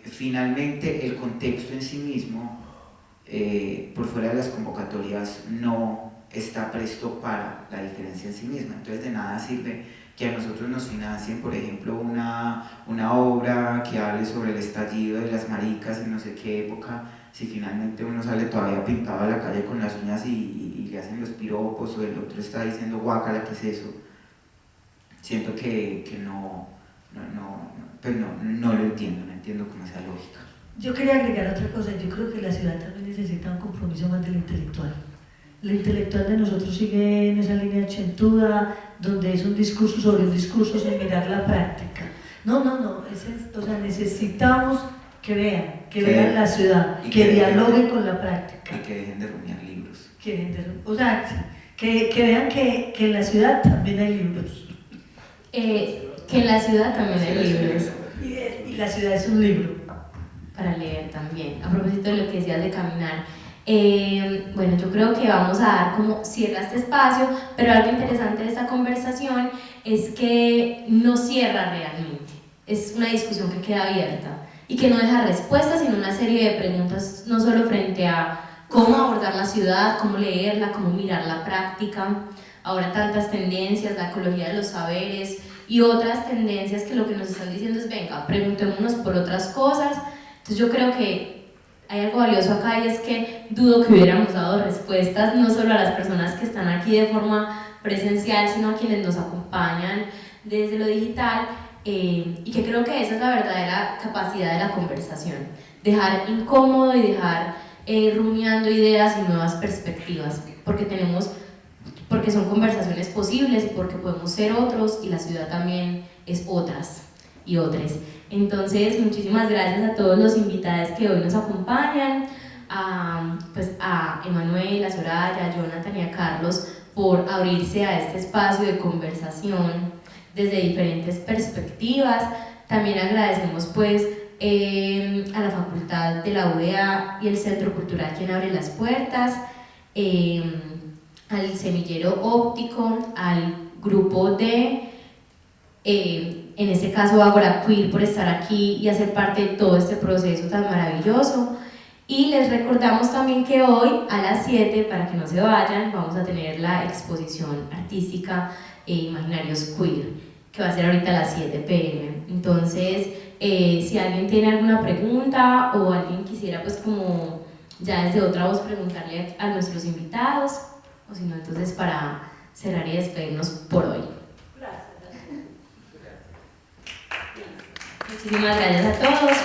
finalmente el contexto en sí mismo, por fuera de las convocatorias, no está presto para la diferencia en sí misma. Entonces de nada sirve que a nosotros nos financien, por ejemplo, una obra que hable sobre el estallido de las maricas en no sé qué época, si finalmente uno sale todavía pintado a la calle con las uñas y le hacen los piropos, o el otro está diciendo guácala, ¿qué es eso? Siento que pues no lo entiendo, no entiendo cómo esa lógica. Yo quería agregar otra cosa, yo creo que la ciudad también necesita un compromiso más del intelectual. El intelectual de nosotros sigue en esa línea ochentuda, donde es un discurso sobre un discurso sin mirar la práctica. No, o sea, necesitamos que vean la ciudad, que dialoguen con la práctica. Y que dejen de rumiar libros. O sea, que vean que en la ciudad también hay libros. Que en la ciudad también hay libros. Y la ciudad es un libro. Para leer también. A propósito de lo que decías de caminar. Bueno, yo creo que vamos a dar como cierra este espacio, pero algo interesante de esta conversación es que no cierra realmente. Es una discusión que queda abierta y que no deja respuestas, sino una serie de preguntas, no solo frente a cómo abordar la ciudad, cómo leerla, cómo mirar la práctica. Ahora tantas tendencias, la ecología de los saberes y otras tendencias que lo que nos están diciendo es venga, preguntémonos por otras cosas. Entonces yo creo que hay algo valioso acá y es que dudo que hubiéramos dado respuestas no solo a las personas que están aquí de forma presencial, sino a quienes nos acompañan desde lo digital, y que creo que esa es la verdadera capacidad de la conversación, dejar incómodo y dejar rumiando ideas y nuevas perspectivas, porque son conversaciones posibles y porque podemos ser otros y la ciudad también es otras y otros. Entonces, muchísimas gracias a todos los invitados que hoy nos acompañan, a Emanuel, a Soraya, a Jonathan y a Carlos por abrirse a este espacio de conversación desde diferentes perspectivas. También agradecemos a la Facultad de la UdeA y el Centro Cultural quien abre las puertas, al Semillero Óptico, al grupo de en este caso Ágora Queer, por estar aquí y hacer parte de todo este proceso tan maravilloso. Y les recordamos también que hoy a las 7, para que no se vayan, vamos a tener la exposición artística Imaginarios Queer, que va a ser ahorita a las 7 p.m. Entonces, si alguien tiene alguna pregunta o alguien quisiera pues como ya desde otra voz preguntarle a nuestros invitados, o si no, entonces para cerrar y despedirnos por hoy. Muchísimas gracias a todos.